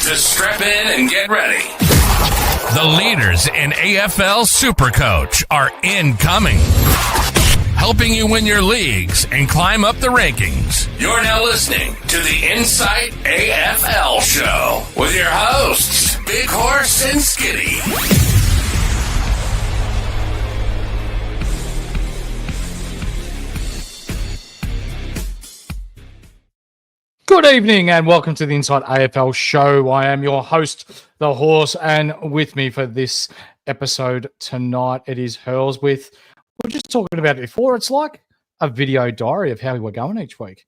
to strap in and get ready. The leaders in AFL SuperCoach are incoming, helping you win your leagues and climb up the rankings. You're now listening to the Insight AFL Show with your hosts, Big Horse and Skitty. Good evening and welcome to the Inside AFL Show. I am your host, the Horse, and with me for this episode tonight, it is Hurls we were just talking about it before. It's like a video diary of how we're going each week.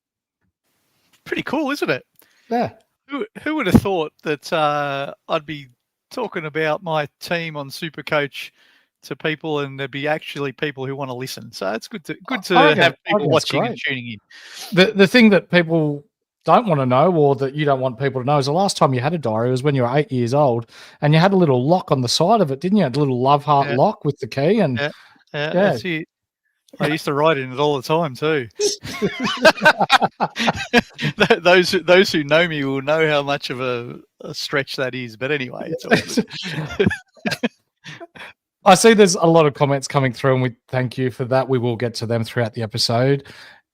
Pretty cool, isn't it? Yeah. Who would have thought that I'd be talking about my team on SuperCoach to people, and there'd be actually people who want to listen. So it's good to have people watching and tuning in. The thing that people don't want to know, or that you don't want people to know, is the last time you had a diary was when you were 8 years old and you had a little lock on the side of it, didn't you? A little love heart lock with the key. And that's it. I used to write in it all the time too. those who know me will know how much of a stretch that is. But anyway, it's all good. I see there's a lot of comments coming through, and we thank you for that. We will get to them throughout the episode.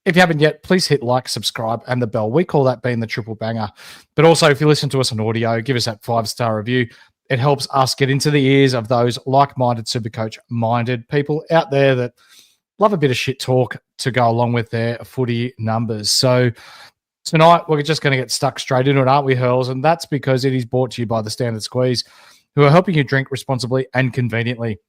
If you haven't yet, please hit like, subscribe, and the bell. We call that being the triple banger. But also, if you listen to us on audio, give us that 5-star review. It helps us get into the ears of those like-minded, SuperCoach-minded people out there that love a bit of shit talk to go along with their footy numbers. So tonight, we're just going to get stuck straight into it, aren't we, Hurls? And that's because it is brought to you by the Standard Squeeze, who are helping you drink responsibly and conveniently.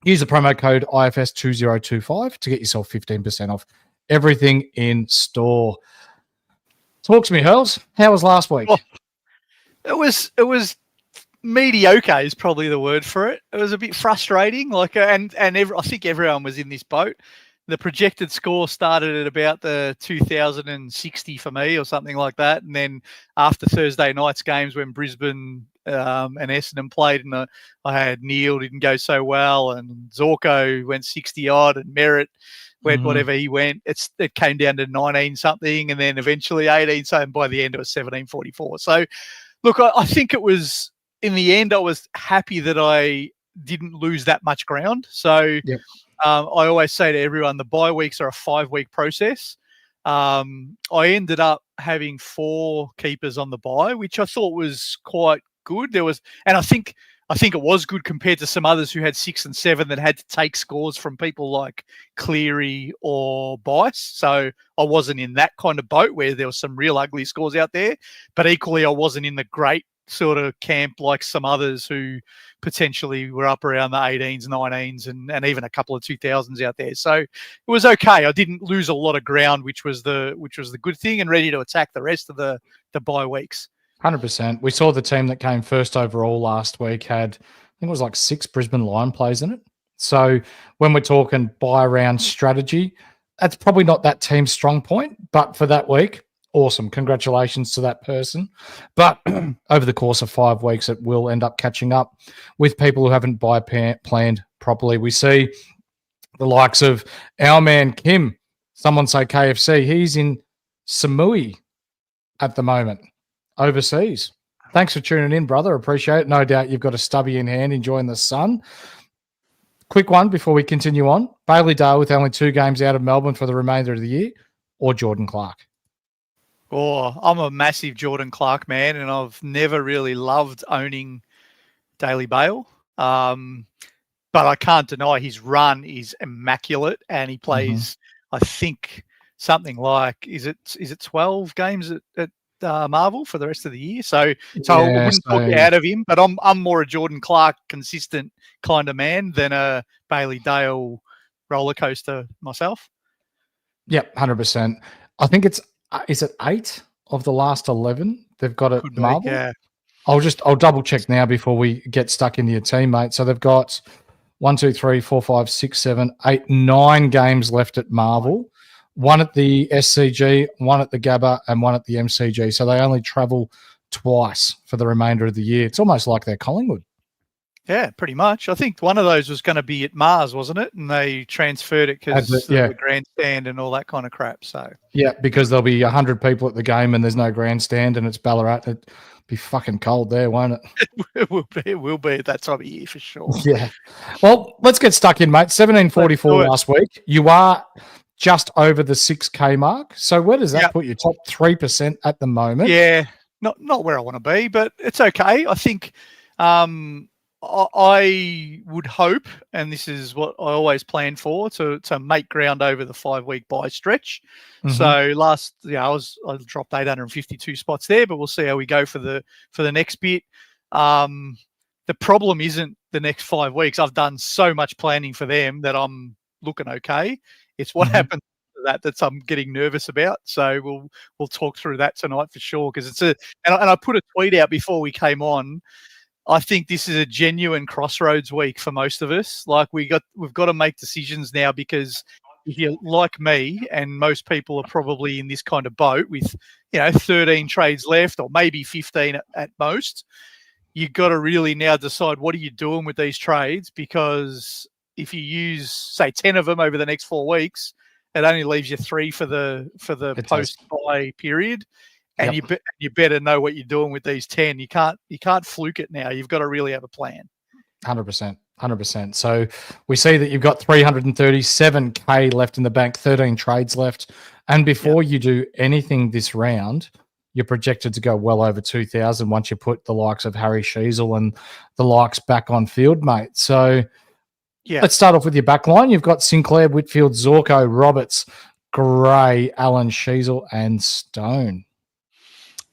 Use the promo code IFS2025 to get yourself 15% off everything in store. Talk to me, Hurls. How was last week? Well, it was mediocre is probably the word for it. It was a bit frustrating. I think everyone was in this boat. The projected score started at about the 2060 for me, or something like that. And then after Thursday night's games, when Brisbane and Essendon played, and I had Neil didn't go so well, and Zorko went 60 odd, and Merritt went whatever he went. It came down to 19 something, and then eventually 18. So by the end it was 17-44. So look, I think it was, in the end, I was happy that I didn't lose that much ground. So I always say to everyone, the bye weeks are a 5-week process. I ended up having 4 keepers on the bye, which I thought was quite good. And I think it was good compared to some others who had 6 and 7 that had to take scores from people like Cleary or Bice. So I wasn't in that kind of boat where there was some real ugly scores out there. But equally, I wasn't in the great sort of camp like some others who potentially were up around the 18s, 19s, and even a couple of 2000s out there. So it was okay. I didn't lose a lot of ground, which was the good thing, and ready to attack the rest of the bye weeks. 100%. We saw the team that came first overall last week had, I think it was like 6 Brisbane Lion plays in it. So when we're talking buy-round strategy, that's probably not that team's strong point, but for that week, awesome. Congratulations to that person. But over the course of 5 weeks, it will end up catching up with people who haven't planned properly. We see the likes of our man Kim, someone say KFC, he's in Samui at the moment, overseas. Thanks for tuning in, brother. Appreciate it. No doubt you've got a stubby in hand enjoying the sun. Quick one before we continue on. Bailey Dale with only 2 games out of Melbourne for the remainder of the year, or Jordan Clark? Oh, I'm a massive Jordan Clark man, and I've never really loved owning Daly Bale. But I can't deny his run is immaculate, and he plays, I think, something like, is it 12 games at Marvel for the rest of the year? So I wouldn't talk out of him, but I'm more a Jordan Clark consistent kind of man than a Bailey Dale roller coaster myself. Yep, 100%. I think is it 8 of the last 11 they've got at Marvel? Yeah. I'll double check now before we get stuck into your team, mate. So they've got 1, 2, 3, 4, 5, 6, 7, 8, 9 games left at Marvel. 1 at the SCG, 1 at the Gabba, and 1 at the MCG. So they only travel twice for the remainder of the year. It's almost like they're Collingwood. Yeah, pretty much. I think one of those was going to be at Mars, wasn't it? And they transferred it because Yeah. the grandstand and all that kind of crap. So Yeah, because there'll be 100 people at the game and there's no grandstand and it's Ballarat. It'd be fucking cold there, won't it? it will be at that time of year for sure. Yeah. Well, let's get stuck in, mate. 1744 last week. You are just over the 6K mark. So where does that put you? Top 3% at the moment? Yeah, not where I want to be, but it's okay. I think I would hope, and this is what I always plan for, to make ground over the 5-week bye stretch. Mm-hmm. So I dropped 852 spots there, but we'll see how we go for the next bit. The problem isn't the next 5 weeks. I've done so much planning for them that I'm looking okay. It's what happens to that I'm getting nervous about. So we'll talk through that tonight for sure, because and I put a tweet out before we came on. I think this is a genuine crossroads week for most of us. Like we've got to make decisions now, because if you're like me, and most people are probably in this kind of boat with 13 trades left or maybe 15 at most, you've got to really now decide what are you doing with these trades, because if you use, say, 10 of them over the next 4 weeks, it only leaves you 3 for the post-buy period. And you better know what you're doing with these 10. You can't fluke it now. You've got to really have a plan. 100%. So we see that you've got 337K left in the bank, 13 trades left. And before you do anything this round, you're projected to go well over 2,000 once you put the likes of Harry Sheasel and the likes back on field, mate. So let's start off with your back line. You've got Sinclair, Whitfield, Zorko, Roberts, Gray, Allen, Sheasel, and Stone.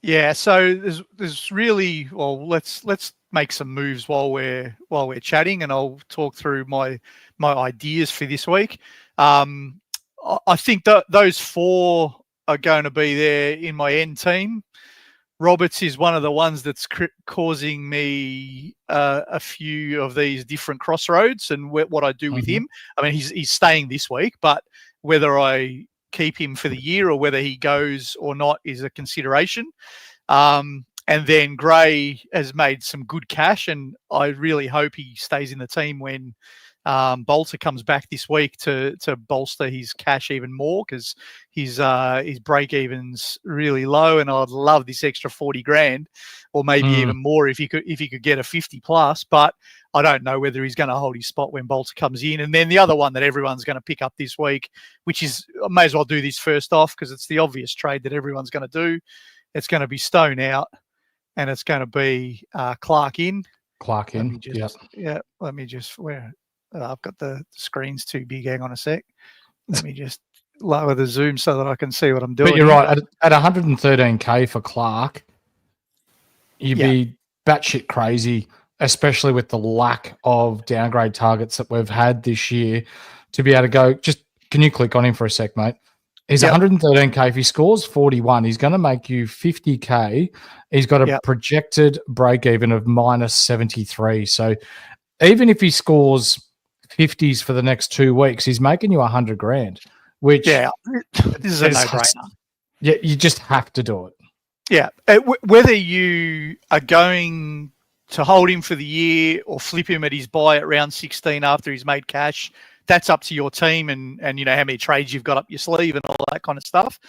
Yeah, so there's really, well, let's make some moves while we're chatting, and I'll talk through my ideas for this week. I think that those 4 are going to be there in my end team. Roberts is one of the ones that's causing me a few of these different crossroads and what I do with him. I mean, he's staying this week, but whether I keep him for the year or whether he goes or not is a consideration. And then Gray has made some good cash, and I really hope he stays in the team when Bolter comes back this week to bolster his cash even more, because his break even's really low, and I'd love this extra 40 grand or maybe even more if he could get a 50 plus, but I don't know whether he's going to hold his spot when Bolter comes in. And then the other one that everyone's going to pick up this week, which is, I may as well do this first off because it's the obvious trade that everyone's going to do. It's going to be Stone out, and it's going to be Clark in. Clark in. Let me just I've got the screens too big. Hang on a sec. Let me just lower the zoom so that I can see what I'm doing. But you're right. At 113K for Clark, you'd be batshit crazy, especially with the lack of downgrade targets that we've had this year, to be able to go. Just can you click on him for a sec, mate? He's 113K. If he scores 41, he's going to make you 50K. He's got a projected break even of minus 73. So even if he scores 50s for the next 2 weeks, he's making you 100 grand, which this is a no-brainer. Yeah, you just have to do it. Yeah. Whether you are going to hold him for the year or flip him at his buy at round 16 after he's made cash, that's up to your team and how many trades you've got up your sleeve and all that kind of stuff.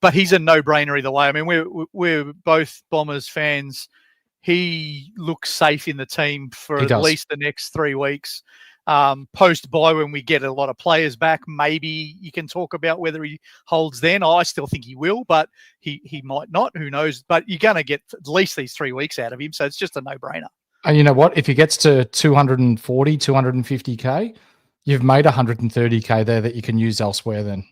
But he's a no-brainer either way. I mean, we're both Bombers fans. He looks safe in the team for at least the next 3 weeks. Post-buy, when we get a lot of players back, maybe you can talk about whether he holds then. I still think he will, but he might not. Who knows? But you're going to get at least these 3 weeks out of him, so it's just a no-brainer. And you know what? If he gets to 240, 250K, you've made 130K there that you can use elsewhere then.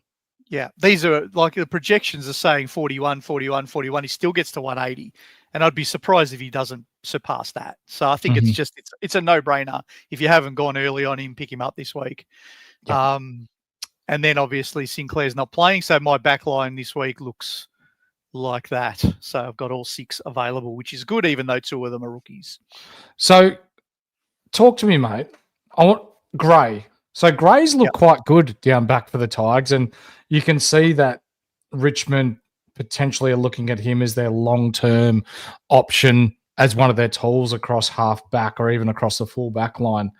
Yeah, these are like the projections are saying 41, 41, 41. He still gets to 180. And I'd be surprised if he doesn't surpass that. So I think it's a no-brainer. If you haven't gone early on him, pick him up this week. Yeah. And then obviously Sinclair's not playing. So my back line this week looks like that. So I've got all 6 available, which is good, even though 2 of them are rookies. So talk to me, mate. I want Gray. So Gray's look quite good down back for the Tigers, and you can see that Richmond potentially are looking at him as their long-term option as one of their tools across half back or even across the full back line.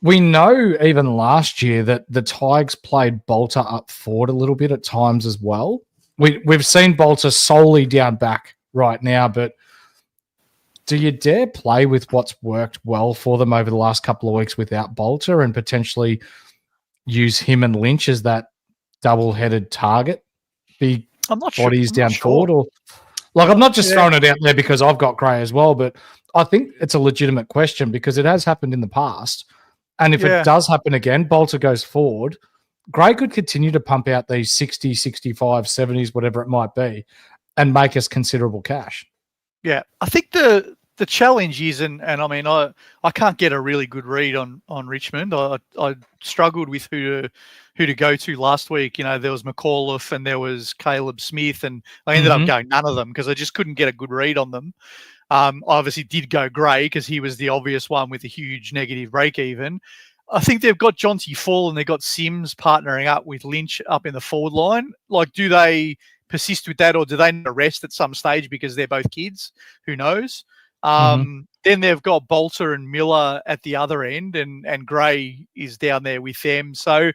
We know even last year that the Tigers played Bolter up forward a little bit at times as well. We've seen Bolter solely down back right now, but do you dare play with what's worked well for them over the last couple of weeks without Bolter and potentially use him and Lynch as that double-headed target? Big bodies down forward? Or like, I'm not just throwing it out there because I've got Gray as well, but I think it's a legitimate question because it has happened in the past. And if it does happen again, Bolter goes forward, Gray could continue to pump out these 60, 65, 70s, whatever it might be, and make us considerable cash. Yeah, I think the challenge is, and I mean, I can't get a really good read on Richmond. I struggled with who to go to last week. You know, there was McAuliffe and there was Caleb Smith, and I ended up going none of them because I just couldn't get a good read on them. I obviously did go Gray because he was the obvious one with a huge negative break even. I think they've got Jonty Fall and they've got Sims partnering up with Lynch up in the forward line. Like, do they persist with that or do they need a rest at some stage because they're both kids? Who knows? Then they've got Bolter and Miller at the other end and Gray is down there with them. So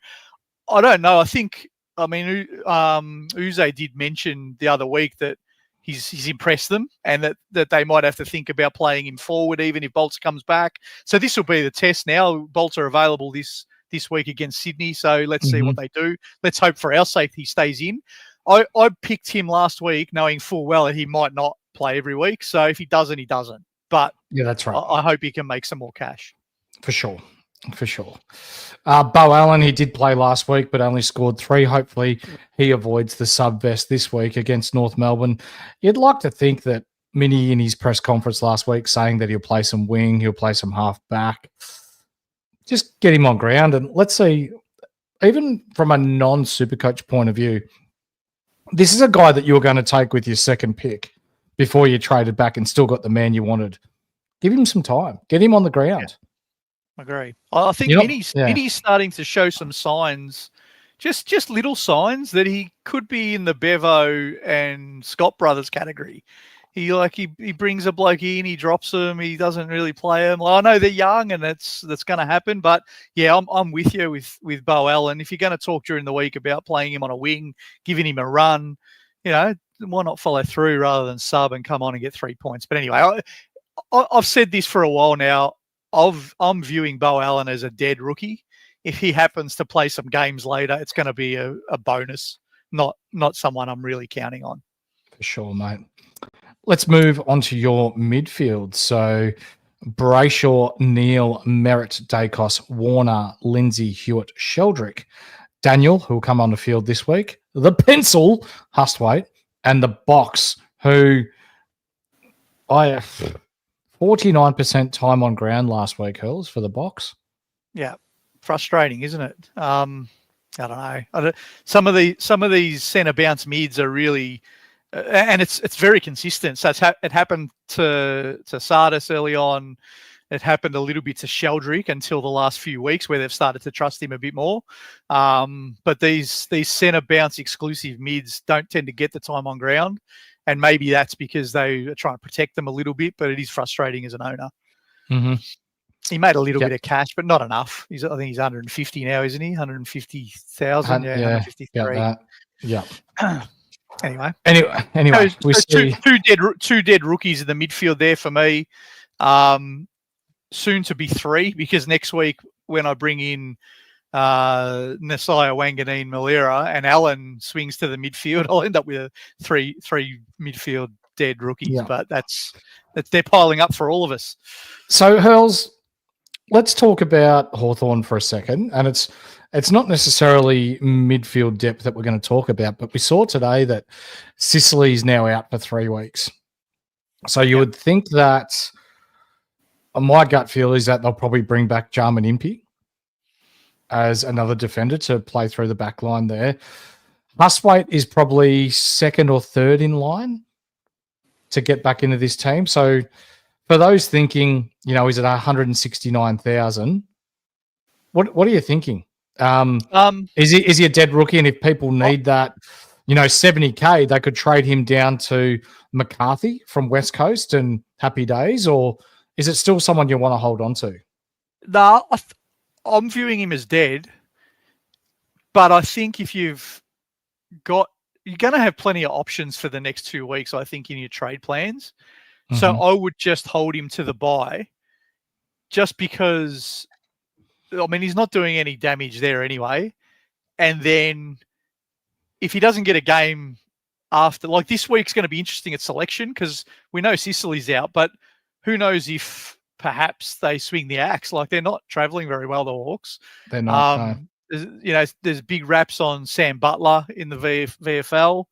I don't know. I mean, Uze did mention the other week that he's impressed them and that they might have to think about playing him forward even if Bolter comes back. So this will be the test now. Bolter available this week against Sydney. So let's see what they do. Let's hope for our sake he stays in. I picked him last week knowing full well that he might not play every week. So if he doesn't, he doesn't. But yeah, that's right. I hope he can make some more cash. For sure. Bo Allen, he did play last week, but only scored 3. Hopefully he avoids the sub-vest this week against North Melbourne. You'd like to think that Minnie in his press conference last week saying that he'll play some wing, he'll play some half back. Just get him on ground and let's see, even from a non-SuperCoach point of view, this is a guy that you were going to take with your second pick before you traded back and still got the man you wanted. Give him some time. Get him on the ground. Yeah. I agree. I think Minnie's starting to show some signs, just little signs that he could be in the Bevo and Scott brothers category. He brings a bloke in, he drops them, he doesn't really play them. Well, I know they're young and that's going to happen, but yeah, I'm with you with Bo Allen. If you're going to talk during the week about playing him on a wing, giving him a run, you know, why not follow through rather than sub and come on and get 3 points? But anyway, I've said this for a while now. I'm viewing Bo Allen as a dead rookie. If he happens to play some games later, it's going to be a bonus, not someone I'm really counting on. For sure, mate. Let's move on to your midfield. So Brayshaw, Neal, Merritt, Dacos, Warner, Lindsay, Hewitt, Sheldrick, Daniel, who will come on the field this week, the pencil, Hustwaite, and the box, who I have 49% time on ground last week, Hurls, for the box. Yeah, frustrating, isn't it? I don't know. Some of these centre bounce mids are really, and it's very consistent. So it happened to Sardis early on. It happened a little bit to Sheldrick until the last few weeks where they've started to trust him a bit more. But these centre bounce exclusive mids don't tend to get the time on ground. And maybe that's because they are trying to protect them a little bit, but it is frustrating as an owner. He made a little bit of cash, but not enough. I think he's 150 now, isn't he? 150,000. Yeah, 153. Yeah. Anyway, we see two dead rookies in the midfield there for me. Soon to be 3 because next week when I bring in Nasiah, Wanganeen, Malira, and Allen swings to the midfield, I'll end up with a three midfield dead rookies. But that's they're piling up for all of us. So Hurls, let's talk about Hawthorn for a second, and it's not necessarily midfield depth that we're going to talk about, but we saw today that Sicily's now out for 3 weeks. So you would think that my gut feel is that they'll probably bring back Jarman Impey as another defender to play through the back line there. Hustwaite is probably 2nd or 3rd in line to get back into this team. So for those thinking, is it 169,000? What are you thinking? Is he a dead rookie? And if people need that 70K, they could trade him down to McCarthy from West Coast and happy days, or is it still someone you want to hold on to? No, I'm viewing him as dead, but I think if you're going to have plenty of options for the next 2 weeks, I think, in your trade plans. Mm-hmm. So I would just hold him to the bye, just because, he's not doing any damage there anyway. And then if he doesn't get a game after, like this week's going to be interesting at selection because we know Sicily's out, but who knows if perhaps they swing the axe. Like, they're not travelling very well, the Hawks. They're not. No. There's big raps on Sam Butler in the VFL.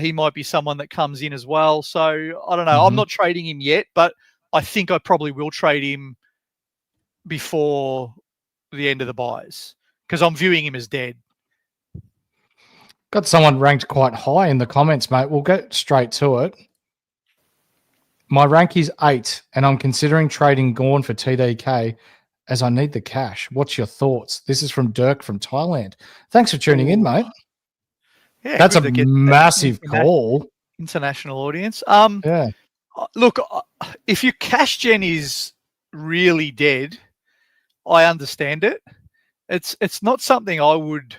He might be someone that comes in as well. So I don't know. Mm-hmm. I'm not trading him yet, but I think I probably will trade him before the end of the buys because I'm viewing him as dead. Got someone ranked quite high in the comments, mate. We'll get straight to it. My rank is 8, and I'm considering trading Gawn for TDK as I need the cash. What's your thoughts? This is from Dirk from Thailand. Thanks for tuning in, mate. Yeah, that's a massive call. International audience. Yeah. Look, if your cash gen is really dead, I understand it. It's not something I would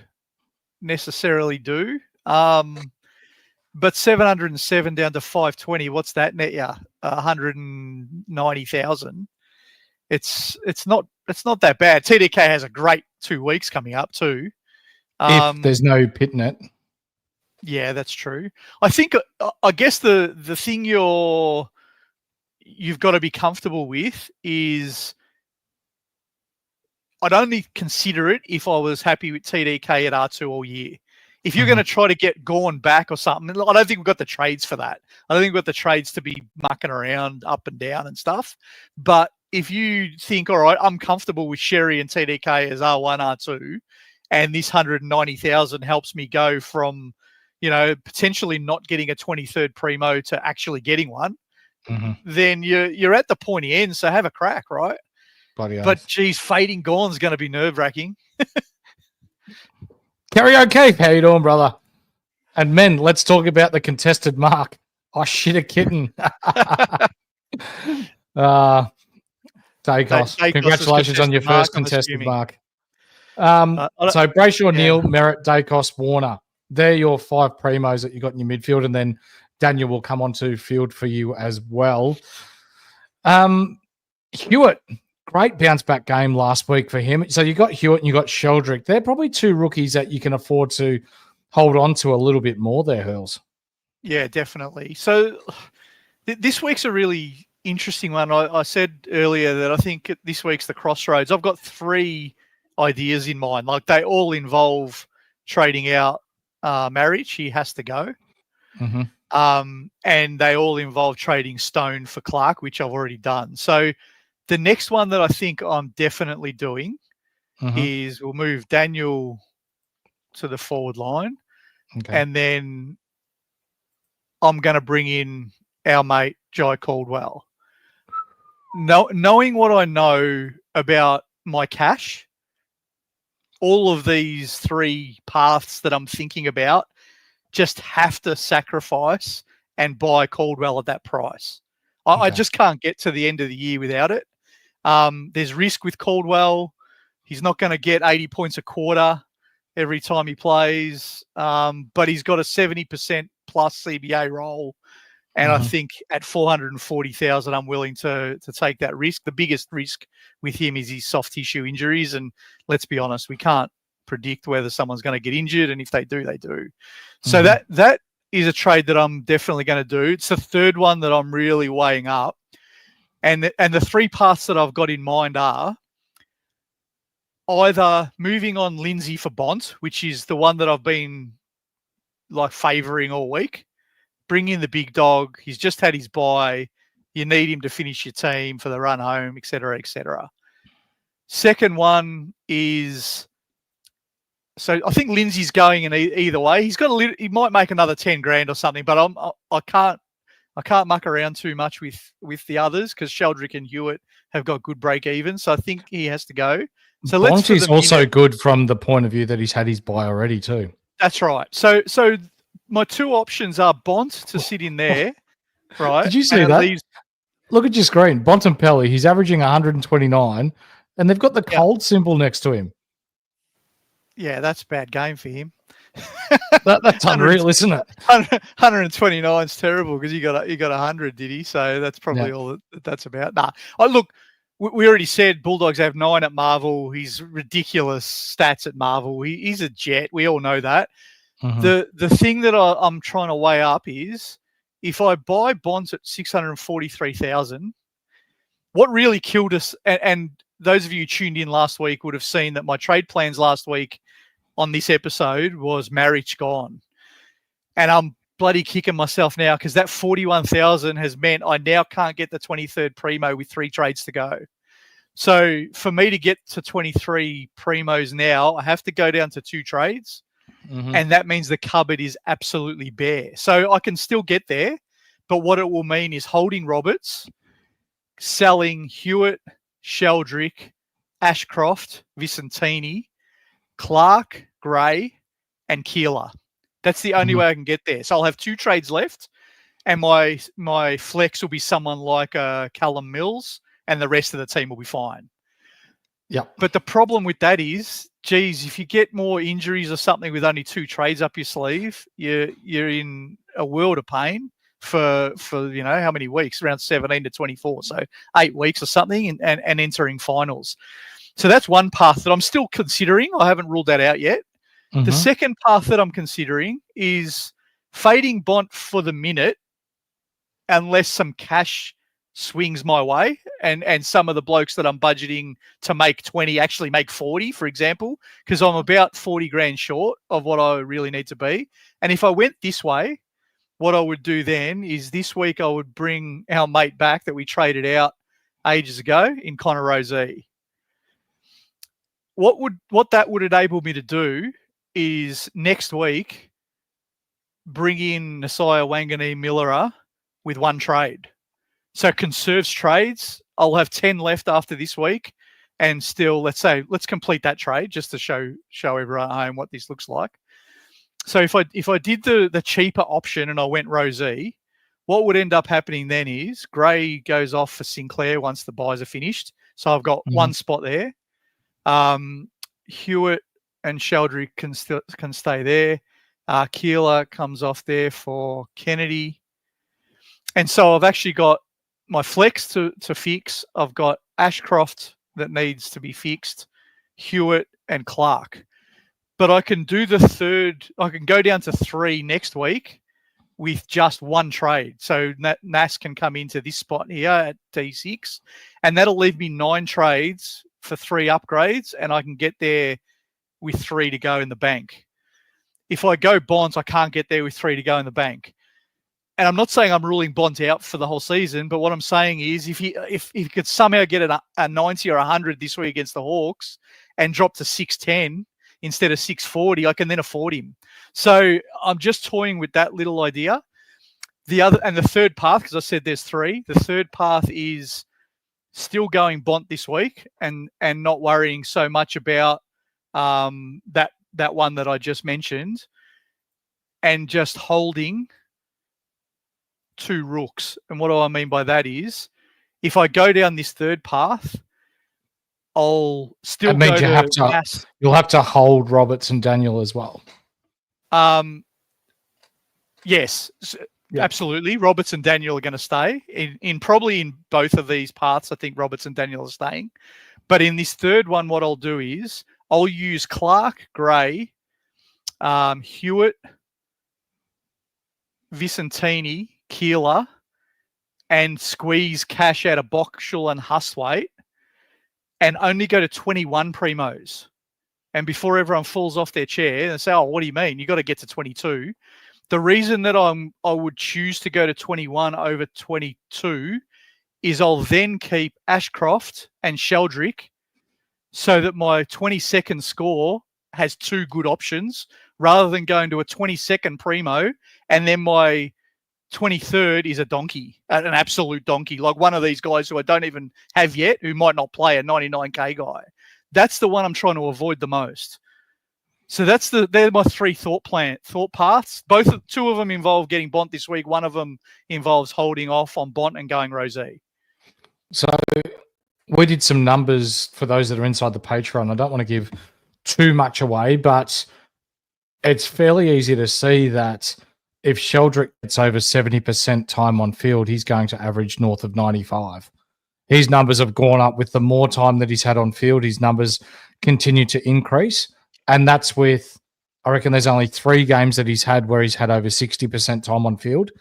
necessarily do. But 707 down to 520, what's that net you? 190,000. It's not that bad. TDK has a great 2 weeks coming up too. If there's no pit net. Yeah, that's true. I guess the thing you've got to be comfortable with is I'd only consider it if I was happy with TDK at R2 all year. If you're going to try to get Gawn back or something, I don't think we've got the trades for that. I don't think we've got the trades to be mucking around up and down and stuff. But if you think, all right, I'm comfortable with Sherry and TDK as R1, R2, and this 190,000 helps me go from, potentially not getting a 23rd primo to actually getting one, then you're at the pointy end. So have a crack, right? But geez, fading Gawn's going to be nerve-wracking. Karaoke, how you doing, brother? And men, let's talk about the contested mark. Oh, shit, a kitten. Dacos, congratulations on your first contested mark. So Brayshaw, Neal, Merritt, Dacos, Warner. They're your 5 primos that you got in your midfield, and then Daniel will come onto field for you as well. Hewitt. Great bounce-back game last week for him. So you got Hewitt and you got Sheldrick. They're probably 2 rookies that you can afford to hold on to a little bit more there, Hurls. Yeah, definitely. So this week's a really interesting one. I said earlier that I think this week's the crossroads. I've got 3 ideas in mind. Like, they all involve trading out Marriage. He has to go. And they all involve trading Stone for Clark, which I've already done. So the next one that I think I'm definitely doing is we'll move Daniel to the forward line. Okay. And then I'm going to bring in our mate, Jai Caldwell. Knowing what I know about my cash, all of these 3 paths that I'm thinking about just have to sacrifice and buy Caldwell at that price. I just can't get to the end of the year without it. There's risk with Caldwell. He's not going to get 80 points a quarter every time he plays, but he's got a 70% plus CBA role. And I think at 440,000, I'm willing to take that risk. The biggest risk with him is his soft tissue injuries. And let's be honest, we can't predict whether someone's going to get injured. And if they do, they do. So that is a trade that I'm definitely going to do. It's the third one that I'm really weighing up. And the 3 paths that I've got in mind are either moving on Lindsay for Bont, which is the one that I've been favouring all week. Bring in the big dog. He's just had his bye. You need him to finish your team for the run home, et cetera, et cetera. Second one is, so I think Lindsay's going in either way. He might make another 10 grand or something, but I can't muck around too much with the others because Sheldrick and Hewitt have got good break even. So I think he has to go. So Bonte's also good from the point of view that he's had his bye already too. That's right. So my two options are Bont to sit in there, right? Did you see and that? Look at your screen. Bontempelli, he's averaging 129, and they've got the cold symbol next to him. Yeah, that's a bad game for him. That's unreal, isn't it? 129 is terrible because he got 100, did he? So that's probably all that's about. Nah, look, we already said Bulldogs have 9 at Marvel. He's ridiculous stats at Marvel. He's a jet. We all know that. The thing that I'm trying to weigh up is if I buy bonds at 643,000, what really killed us, and those of you who tuned in last week would have seen that my trade plans last week on this episode was marriage gone. And I'm bloody kicking myself now because that 41,000 has meant I now can't get the 23rd primo with 3 trades to go. So for me to get to 23 primos now, I have to go down to 2 trades. And that means the cupboard is absolutely bare. So I can still get there, but what it will mean is holding Roberts, selling Hewitt, Sheldrick, Ashcroft, Vicentini, Clark, Gray, and Keeler. That's the only way I can get there. So I'll have 2 trades left, and my flex will be someone like Callum Mills, and the rest of the team will be fine. Yeah. But the problem with that is, geez, if you get more injuries or something with only 2 trades up your sleeve, you're in a world of pain for how many weeks? Around 17 to 24. So 8 weeks or something, and entering finals. So that's one path that I'm still considering. I haven't ruled that out yet. The second path that I'm considering is fading Bont for the minute, unless some cash swings my way, and some of the blokes that I'm budgeting to make 20 actually make 40, for example, because I'm about 40 grand short of what I really need to be. And if I went this way, what I would do then is this week I would bring our mate back that we traded out ages ago in Connor Rosey. What that would enable me to do is next week bring in Nasiah Wangani-Millera with 1 trade. So conserves trades. I'll have 10 left after this week, and still, let's complete that trade just to show everyone at home what this looks like. So if I did the cheaper option and I went Rosey, what would end up happening then is Gray goes off for Sinclair once the buys are finished. So I've got 1 spot there. Hewitt and Sheldrick can stay there. Keeler comes off there for Kennedy. And so I've actually got my flex to fix. I've got Ashcroft that needs to be fixed, Hewitt and Clark. But I can do the third. I can go down to 3 next week with just 1 trade. So Nas can come into this spot here at D6, and that'll leave me 9 trades for 3 upgrades, and I can get there with 3 to go in the bank. If I go bonds, I can't get there with 3 to go in the bank. And I'm not saying I'm ruling Bont out for the whole season, but what I'm saying is if he could somehow get a 90 or 100 this week against the Hawks and drop to 610 instead of 640, I can then afford him. So I'm just toying with that little idea. The third path, because I said there's 3, the third path is still going Bont this week and not worrying so much about that one that I just mentioned, and just holding 2 rooks. And what do I mean by that is, if I go down this third path, I'll still go to you'll have to hold Roberts and Daniel as well. Yes, absolutely. Roberts and Daniel are going to stay in probably in both of these paths. I think Roberts and Daniel are staying, but in this third one, what I'll do is I'll use Clark, Gray, Hewitt, Vicentini, Keeler, and squeeze cash out of Boxall and Hustwaite, and only go to 21 primos. And before everyone falls off their chair and say, "Oh, what do you mean? You got to get to 22." The reason that I would choose to go to 21 over 22 is I'll then keep Ashcroft and Sheldrick, so that my 22nd score has 2 good options, rather than going to a 22nd primo and then my 23rd is a donkey, an absolute donkey, like one of these guys who I don't even have yet, who might not play, a 99K guy. That's the one I'm trying to avoid the most. So they're my three thought paths. Two of them involve getting Bont this week. One of them involves holding off on Bont and going Rosé. So we did some numbers for those that are inside the Patreon. I don't want to give too much away, but it's fairly easy to see that if Sheldrick gets over 70% time on field, he's going to average north of 95. His numbers have gone up with the more time that he's had on field. His numbers continue to increase. And that's with, I reckon there's only 3 games that he's had where he's had over 60% time on field,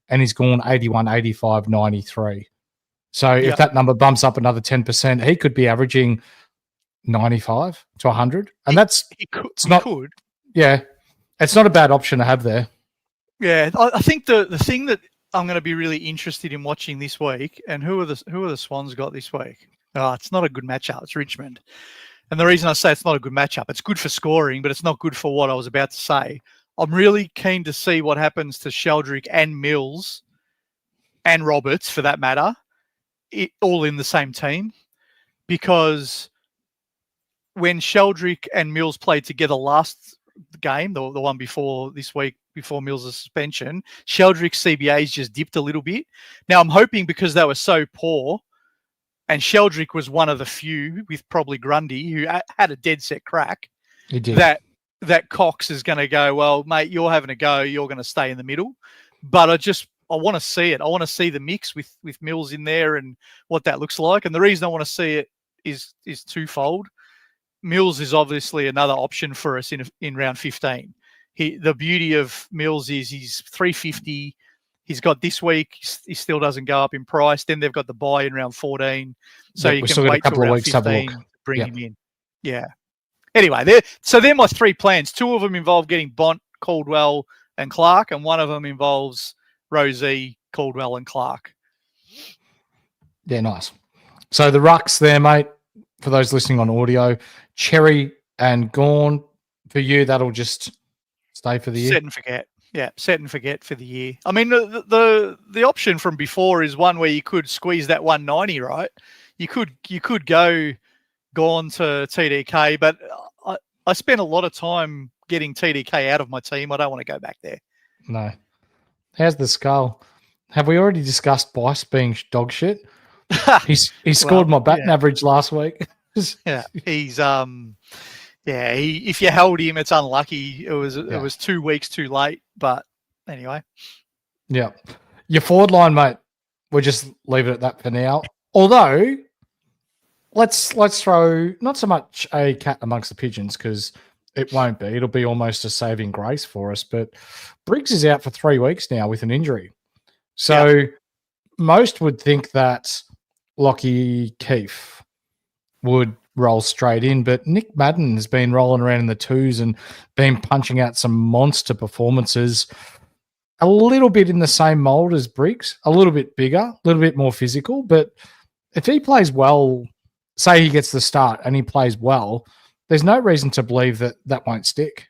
and he's gone 81, 85, 93. So if that number bumps up another 10%, he could be averaging 95 to 100. And he not, could. Yeah, it's not a bad option to have there. Yeah, I think the thing that I'm going to be really interested in watching this week, and who are the Swans got this week? Oh, it's not a good matchup. It's Richmond. And the reason I say it's not a good matchup, it's good for scoring, but it's not good for what I was about to say. I'm really keen to see what happens to Sheldrick and Mills and Roberts, for that matter, all in the same team. Because when Sheldrick and Mills played together last game, the one before this week, before Mills' suspension, Sheldrick's CBAs just dipped a little bit. Now, I'm hoping because they were so poor, and Sheldrick was one of the few, with probably Grundy, who had a dead set crack, He did. that Cox is going to go, well, mate, you're having a go, you're going to stay in the middle. But I want to see it. I want to see the mix with Mills in there and what that looks like. And the reason I want to see it is twofold. Mills is obviously another option for us in round 15. The beauty of Mills is he's 350. He's got this week. He still doesn't go up in price. Then they've got the buy in round 14. So you can wait till round 15 to bring him in. Yeah. Anyway, they're my 3 plans. 2 of them involve getting Bont, Caldwell, and Clark, and one of them involves Rosie, Caldwell, and Clark. Yeah, nice. So the rucks there, mate, for those listening on audio, Cherry and Gawn. For you, that'll just stay for the year. Set and forget. Yeah, set and forget for the year. I mean, the option from before is one where you could squeeze that 190, right? You could go Gawn to TDK, but I spent a lot of time getting TDK out of my team. I don't want to go back there. No. How's the skull? Have we already discussed Bice being dog shit? He scored my batting average last week. Yeah, he's if you held him, it's unlucky. It was 2 weeks too late, but anyway. Yeah. Your forward line, mate, we'll just leave it at that for now. Although, let's throw not so much a cat amongst the pigeons, because it won't be. It'll be almost a saving grace for us. But Briggs is out for 3 weeks now with an injury. So most would think that Lockie Keefe would roll straight in, but Nick Madden has been rolling around in the 2s and been punching out some monster performances, a little bit in the same mold as Briggs, a little bit bigger, a little bit more physical. But if he plays well, say he gets the start and he plays well, there's no reason to believe that won't stick.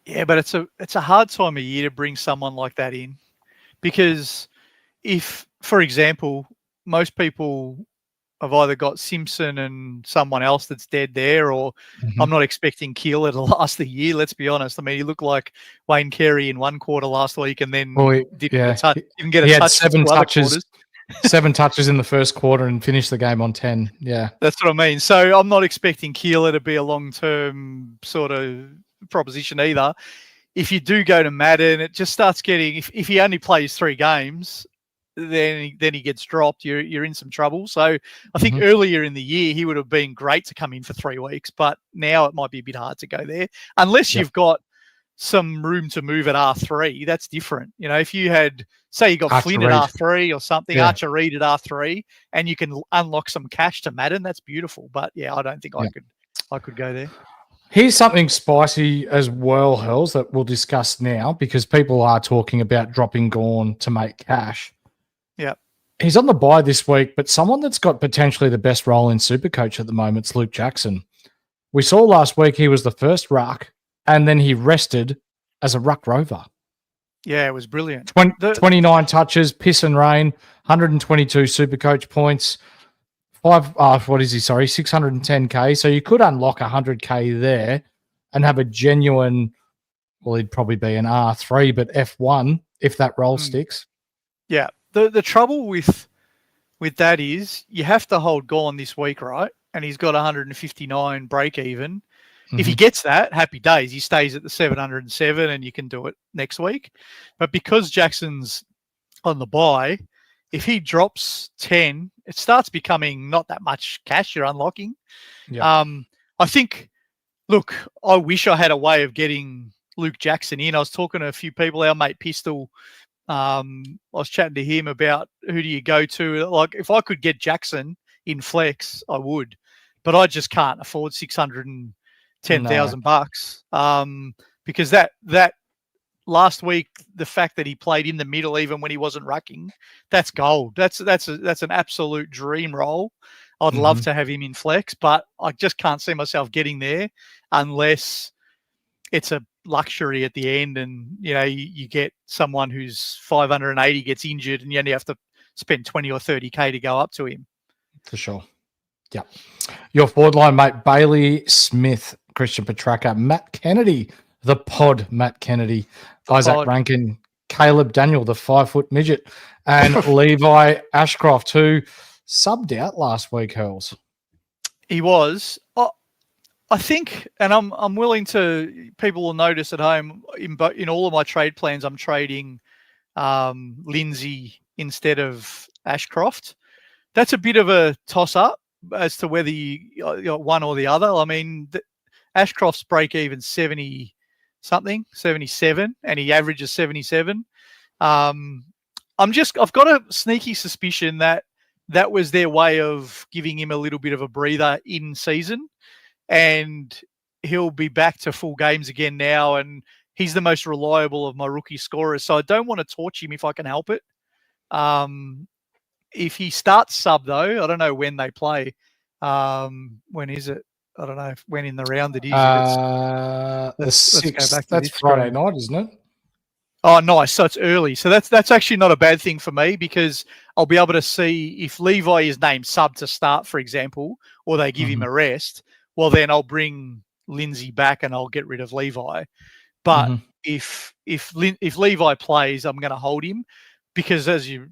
Yeah, but it's a hard time of year to bring someone like that in, because if, for example, most people have either got Simpson and someone else that's dead there, or I'm not expecting Keeler to last the year, let's be honest. I mean, he looked like Wayne Carey in one quarter last week and then didn't get a touch. 7 touches. 7 touches in the first quarter and finished the game on 10. Yeah. That's what I mean. So I'm not expecting Keeler to be a long-term sort of proposition either. If you do go to Madden, it just starts getting, if he only plays 3 games, then he gets dropped. You're in some trouble. So I think earlier in the year, he would have been great to come in for 3 weeks, but now it might be a bit hard to go there unless you've got some room to move at R3. That's different. You know, if you had, say you got Archer Flynn Reid at R3 or something, Archer Reid at R3, and you can unlock some cash to Madden, that's beautiful. But yeah, I don't think I could go there. Here's something spicy as well, Hurls, that we'll discuss now, because people are talking about dropping Gawn to make cash. Yeah. He's on the bye this week, but someone that's got potentially the best role in SuperCoach at the moment is Luke Jackson. We saw last week he was the first ruck, and then he rested as a ruck rover. Yeah, it was brilliant. 29 touches, piss and rain, 122 SuperCoach points, 610K. So you could unlock 100K there. and have a genuine, well, he'd probably be an R3, but F1 if that role sticks. Yeah. The trouble with that is you have to hold Gawn this week, right? And he's got 159 break even. If he gets that, happy days. He stays at the 707 and you can do it next week. But because Jackson's on the bye, if he drops 10, it starts becoming not that much cash you're unlocking. Yeah. I think, look, I wish I had a way of getting Luke Jackson in. I was talking to a few people, our mate Pistol. I was chatting to him about who do you go to. Like, if I could get Jackson in flex, I would. But I just can't afford $610,000 because that last week, the fact that he played in the middle even when he wasn't rucking, that's gold. That's an absolute dream role. I'd love to have him in flex, but I just can't see myself getting there unless it's a luxury at the end and you get someone who's 580 gets injured and you only have to spend 20 or 30K to go up to him. For sure. Yeah. Your forward line, mate, Bailey Smith, Christian Petracca, Matt Kennedy, the pod Matt Kennedy, Isaac Rankin, Caleb Daniel, the 5-foot midget, and Levi Ashcroft, who subbed out last week, Hurls. He was. I think, and I'm willing to, people will notice at home, in all of my trade plans, I'm trading Lindsay instead of Ashcroft. That's a bit of a toss-up as to whether you got one or the other. I mean, Ashcroft's break-even 70-something, 77, and he averages 77. I've got a sneaky suspicion that was their way of giving him a little bit of a breather in season, and he'll be back to full games again now, and he's the most reliable of my rookie scorers, so I don't want to torch him if I can help it. If he starts sub, though, I don't know when they play. When is it? I don't know when in the round it is. The 6th. That's Friday night, isn't it? Oh, nice. So it's early. So that's actually not a bad thing for me because I'll be able to see if Levi is named sub to start, for example, or they give him a rest. Well, then I'll bring Lindsay back and I'll get rid of Levi. But if Levi plays, I'm going to hold him because as you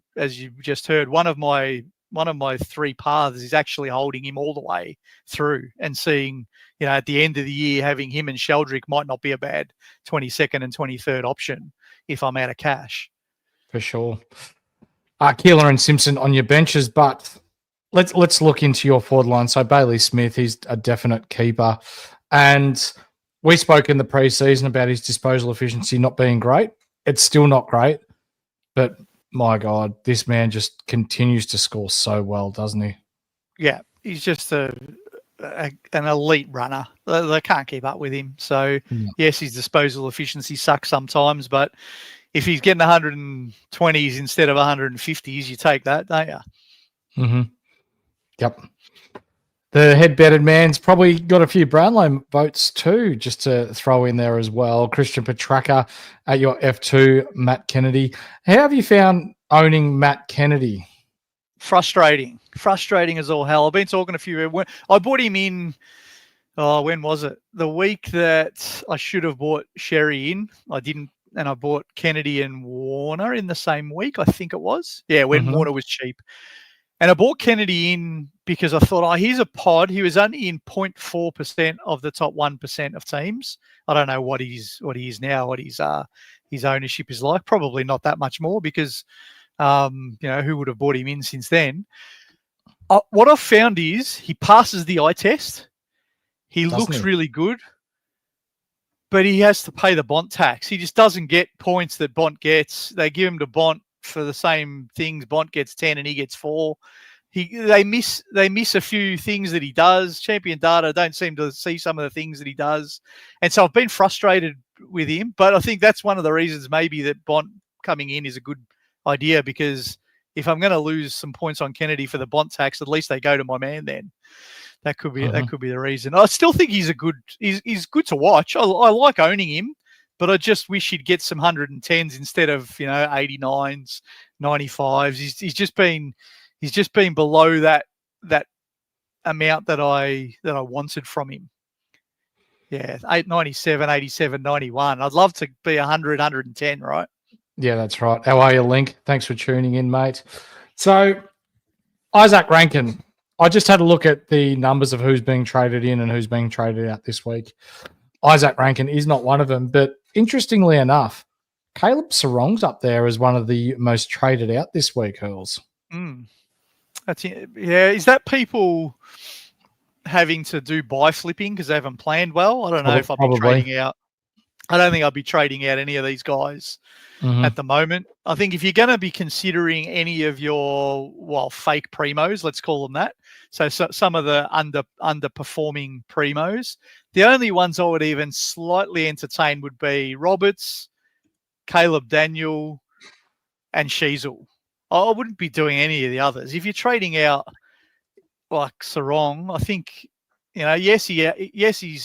just heard, one of my 3 paths is actually holding him all the way through and seeing, at the end of the year, having him and Sheldrick might not be a bad 22nd and 23rd option if I'm out of cash. For sure. Keeler and Simpson on your benches, but let's look into your forward line. So Bailey Smith, he's a definite keeper. And we spoke in the preseason about his disposal efficiency not being great. It's still not great, but my God, this man just continues to score so well, doesn't he? Yeah, he's just an elite runner. They can't keep up with him. So, yes, his disposal efficiency sucks sometimes, but if he's getting 120s instead of 150s, you take that, don't you? Yep. The head-betted man's probably got a few Brownlow votes too, just to throw in there as well. Christian Petracca at your F2, Matt Kennedy. How have you found owning Matt Kennedy? Frustrating as all hell. I've been talking to a few. I bought him in, when was it? The week that I should have bought Sherry in. I didn't, and I bought Kennedy and Warner in the same week, I think it was. Yeah, when Warner was cheap. And I bought Kennedy in because I thought, here's a pod. He was only in 0.4% of the top 1% of teams. I don't know what he is now, what his ownership is like. Probably not that much more because, who would have bought him in since then? What I've found is he passes the eye test. He looks really good, but he has to pay the Bont tax. He just doesn't get points that Bont gets. They give him to Bont for the same things. Bont gets 10 and he gets 4. They miss a few things that he does. Champion Data don't seem to see some of the things that he does. And so I've been frustrated with him, but I think that's one of the reasons maybe that Bont coming in is a good idea, because if I'm going to lose some points on Kennedy for the Bont tax, at least they go to my man then. That could be the reason. I still think he's good to watch. I like owning him, but I just wish he'd get some 110s instead of 89s, 95s. He's just been below that amount that I wanted from him. Yeah, 897, 87, 91. I'd love to be 100, 110, right? Yeah, that's right. How are you, Link? Thanks for tuning in, mate. So, Isaac Rankin, I just had a look at the numbers of who's being traded in and who's being traded out this week. Isaac Rankin is not one of them, but interestingly enough, Caleb Sarong's up there as one of the most traded out this week, Hurls. Is that people having to do buy flipping because they haven't planned well? I don't know if I'll be trading out. I don't think I'll be trading out any of these guys at the moment. I think if you're going to be considering any of your fake primos, let's call them that. So some of the underperforming primos, the only ones I would even slightly entertain would be Roberts, Caleb Daniel, and Sheasel. I wouldn't be doing any of the others. If you're trading out like Sarong, I think, yes, he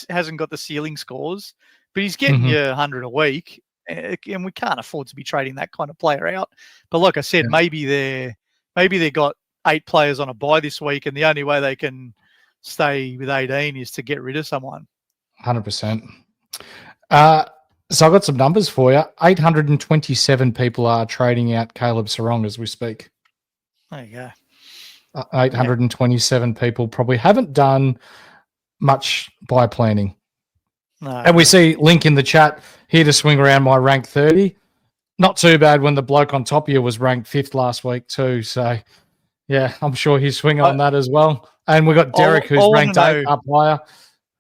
hasn't got the ceiling scores, but he's getting you 100 a week, and we can't afford to be trading that kind of player out. But like I said, maybe they got 8 players on a bye this week, and the only way they can stay with 18 is to get rid of someone. 100%. So I've got some numbers for you. 827 people are trading out Caleb Sarong as we speak. There you go. 827 people probably haven't done much by planning. No. And we see Link in the chat here to swing around my rank 30. Not too bad when the bloke on top of you was ranked 5th last week too. So, yeah, I'm sure he's swinging on that as well. And we've got Derek who's ranked 8 up higher.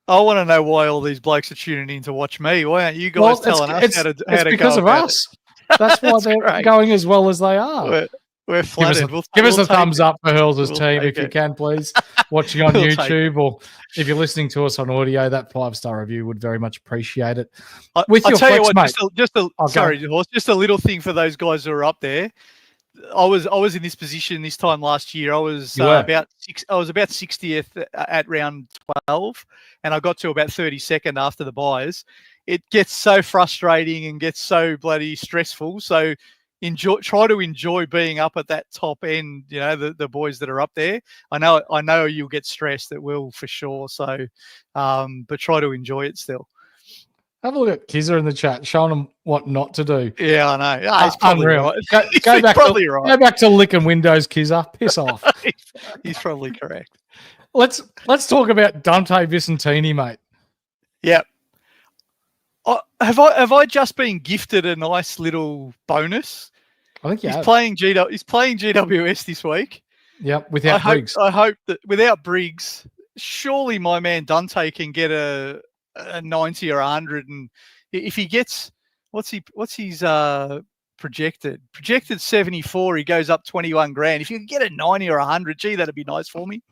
I want to know why all these blokes are tuning in to watch me. Why aren't you guys telling us how to go? It's because of us. That's why they're going as well as they are. We're flooded. Give us a thumbs up for Hurls' team if you can, please. Watching on YouTube, or if you're listening to us on audio, that 5-star review would very much appreciate it. With your flex, mate. Just a little thing for those guys who are up there. I was in this position this time last year. I was about 60th at round 12, and I got to about 32nd after the buys. It gets so frustrating and gets so bloody stressful. So try to enjoy being up at that top end. The boys that are up there. I know you'll get stressed. It will for sure. So, but try to enjoy it still. Have a look at Kizza in the chat, showing him what not to do. Yeah, I know. He's probably unreal. Right. Go back to licking windows, Kizza. Piss off. He's probably correct. Let's talk about Dante Vicentini, mate. Yep. Have I just been gifted a nice little bonus? I think he's playing GWS this week. Yep, without Briggs. I hope that without Briggs, surely my man Dante can get a 90 or 100, and if he gets what's his projected 74, he goes up 21 grand. If you can get a 90 or 100, gee, that'd be nice for me.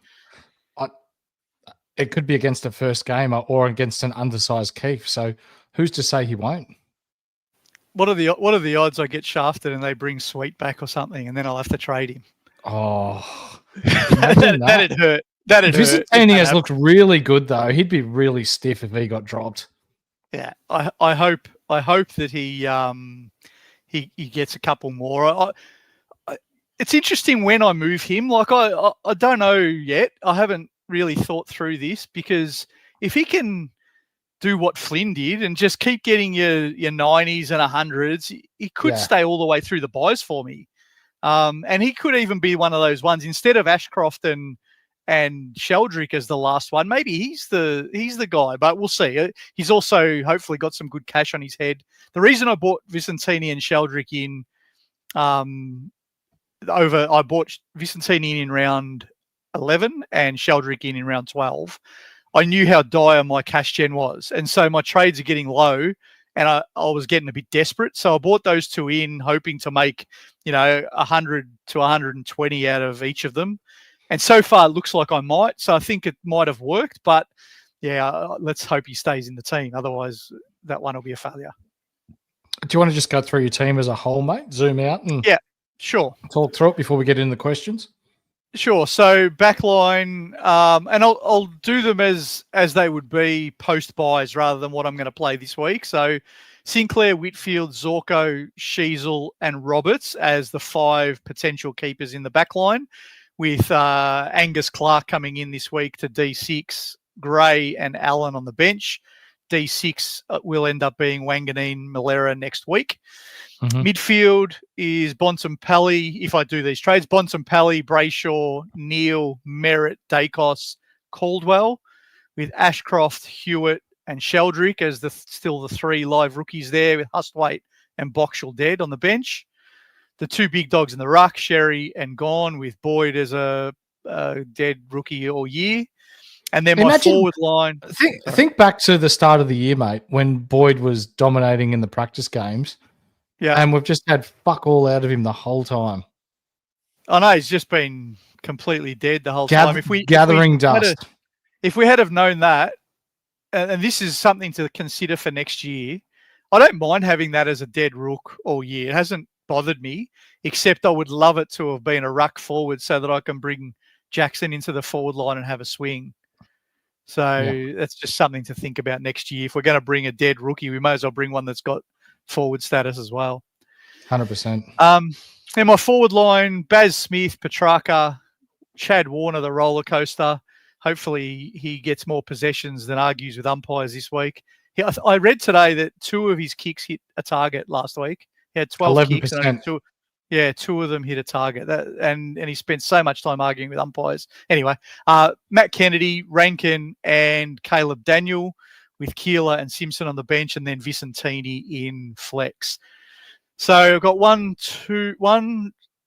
It could be against a first gamer or against an undersized Keith, so who's to say he won't? What are the odds I get shafted and they bring Sweet back or something, and then I'll have to trade him? Oh, that'd hurt. Vicentini has looked really good though. He'd be really stiff if he got dropped. Yeah, I hope that he gets a couple more. It's interesting when I move him. Like I don't know yet. I haven't really thought through this, because if he can do what Flynn did and just keep getting your 90s and 100s, he could stay all the way through the buys for me. And he could even be one of those ones instead of Ashcroft and Sheldrick as the last one. Maybe he's the guy, but we'll see. He's also hopefully got some good cash on his head. The reason I bought Vicentini and Sheldrick in I bought Vicentini in round 11 and Sheldrick in round 12. I knew how dire my cash gen was, and so my trades are getting low, and I was getting a bit desperate. So I bought those two in, hoping to make 100 to 120 out of each of them. And so far, it looks like I might. So I think it might have worked. But, let's hope he stays in the team. Otherwise, that one will be a failure. Do you want to just go through your team as a whole, mate? Zoom out and sure. Talk through it before we get into the questions. Sure. So Backline, and I'll do them as they would be post buys rather than what I'm going to play this week. So Sinclair, Whitfield, Zorko, Sheasel, and Roberts as the 5 potential keepers in the backline, with Angus Clark coming in this week to D6, Gray and Allen on the bench, D6 will end up being Wanganeen, Malera next week. Mhm. Midfield is Bontempelli, if I do these trades, Bontempelli, Brayshaw, Neal, Merritt, Dacos, Caldwell, with Ashcroft, Hewitt, and Sheldrick as still the 3 live rookies there, with Hustwaite and Boxall dead on the bench. The 2 big dogs in the ruck, Sherry and Gone, with Boyd as a dead rookie all year. And then my forward line. Think back to the start of the year, mate, when Boyd was dominating in the practice games. Yeah. And we've just had fuck all out of him the whole time. I know he's just been completely dead the whole time. If we had have known that, and this is something to consider for next year, I don't mind having that as a dead rook all year. It hasn't bothered me, except I would love it to have been a ruck forward so that I can bring Jackson into the forward line and have a swing. So that's just something to think about next year. If we're going to bring a dead rookie, we may as well bring one that's got forward status as well. 100%. And my forward line, Baz Smith, Petrarca, Chad Warner, the roller coaster. Hopefully he gets more possessions than argues with umpires this week. I read today that 2 of his kicks hit a target last week. He had 12 11%. kicks. And 2 of them hit a target. And he spent so much time arguing with umpires. Anyway, Matt Kennedy, Rankin, and Caleb Daniel, with Keeler and Simpson on the bench, and then Vicentini in flex. So I've got one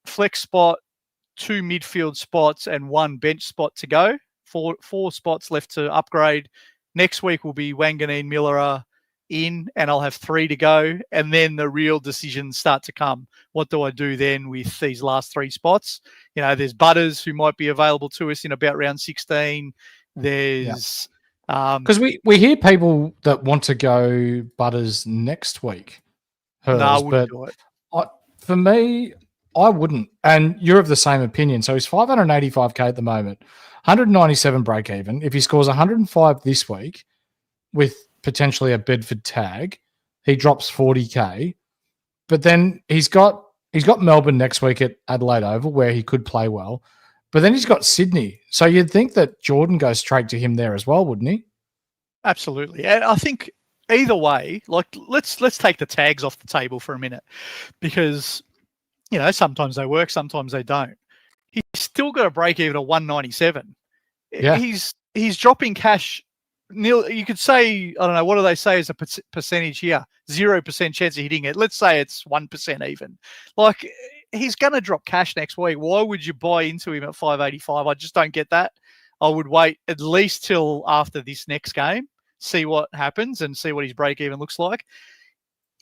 flex spot, 2 midfield spots, and 1 bench spot to go. 4 spots left to upgrade. Next week will be Wanganeen, Millera in, and I'll have 3 to go. And then the real decisions start to come. What do I do then with these last 3 spots? There's Butters, who might be available to us in about round 16. There's... Because we hear people that want to go Butters next week. No, I wouldn't do it. For me, I wouldn't. And you're of the same opinion. So he's 585K at the moment, 197 break even. If he scores 105 this week with potentially a Bedford tag, he drops 40K. But then he's got Melbourne next week at Adelaide Oval, where he could play well. But then he's got Sydney. So you'd think that Jordan goes straight to him there as well, wouldn't he? Absolutely. And I think either way, let's take the tags off the table for a minute, because, sometimes they work, sometimes they don't. He's still got a break even of 197. Yeah. He's dropping cash. Neil, you could say, I don't know, what do they say is a percentage here? 0% chance of hitting it. Let's say it's 1% even. He's going to drop cash next week. Why would you buy into him at 585? I just don't get that. I would wait at least till after this next game, see what happens and see what his break even looks like.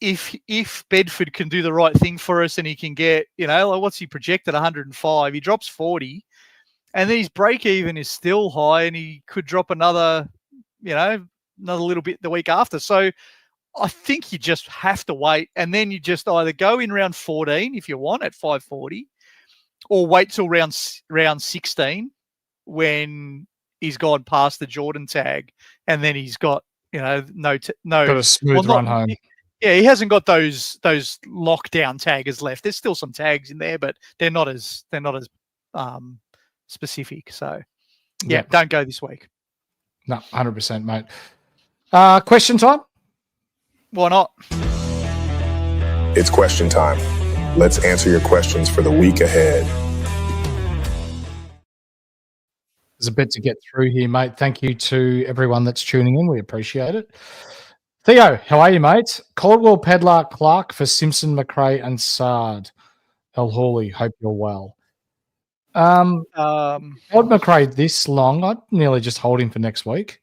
If Bedford can do the right thing for us and he can get, what's he projected, 105, he drops 40, and then his break even is still high, and he could drop another little bit the week after. So I think you just have to wait, and then you just either go in round 14 if you want at 540, or wait till round 16 when he's gone past the Jordan tag, and then he's got got a smooth run home. Yeah, he hasn't got those lockdown taggers left. There's still some tags in there, but they're not as specific. So yeah, don't go this week. No, 100%, mate. Question time? Why not? It's question time. Let's answer your questions for the week ahead. There's a bit to get through here, mate. Thank you to everyone that's tuning in. We appreciate it. Theo, how are you, mate? Caldwell, Pedlar, Clark for Simpson, McRae, and Sard. El Hawley, hope you're well. Hold McRae this long. I'd nearly just hold him for next week.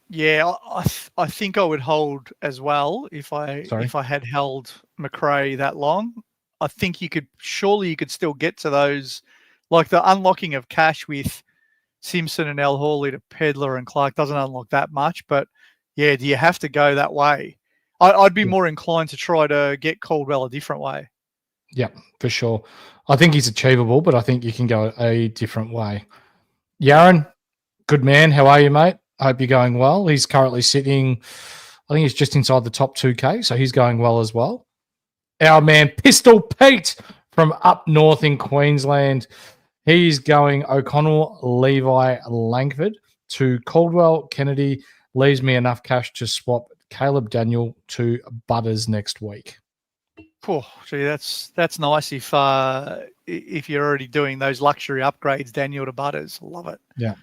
Yeah, I think I would hold as well if I had held McRae that long. I think you could still get to those, like the unlocking of cash with Simpson and El Hawley to Pedlar and Clark doesn't unlock that much. But yeah, do you have to go that way? I'd be more inclined to try to get Caldwell a different way. Yeah, for sure. I think he's achievable, but I think you can go a different way. Yaron, good man. How are you, mate? I hope you're going well. He's currently sitting, I think he's just inside the top 2K, so he's going well as well. Our man, Pistol Pete from up north in Queensland. He's going O'Connell, Levi, Langford to Caldwell, Kennedy, leaves me enough cash to swap Caleb Daniel to Butters next week. Oh, gee, that's nice if you're already doing those luxury upgrades, Daniel to Butters. Love it. Yeah.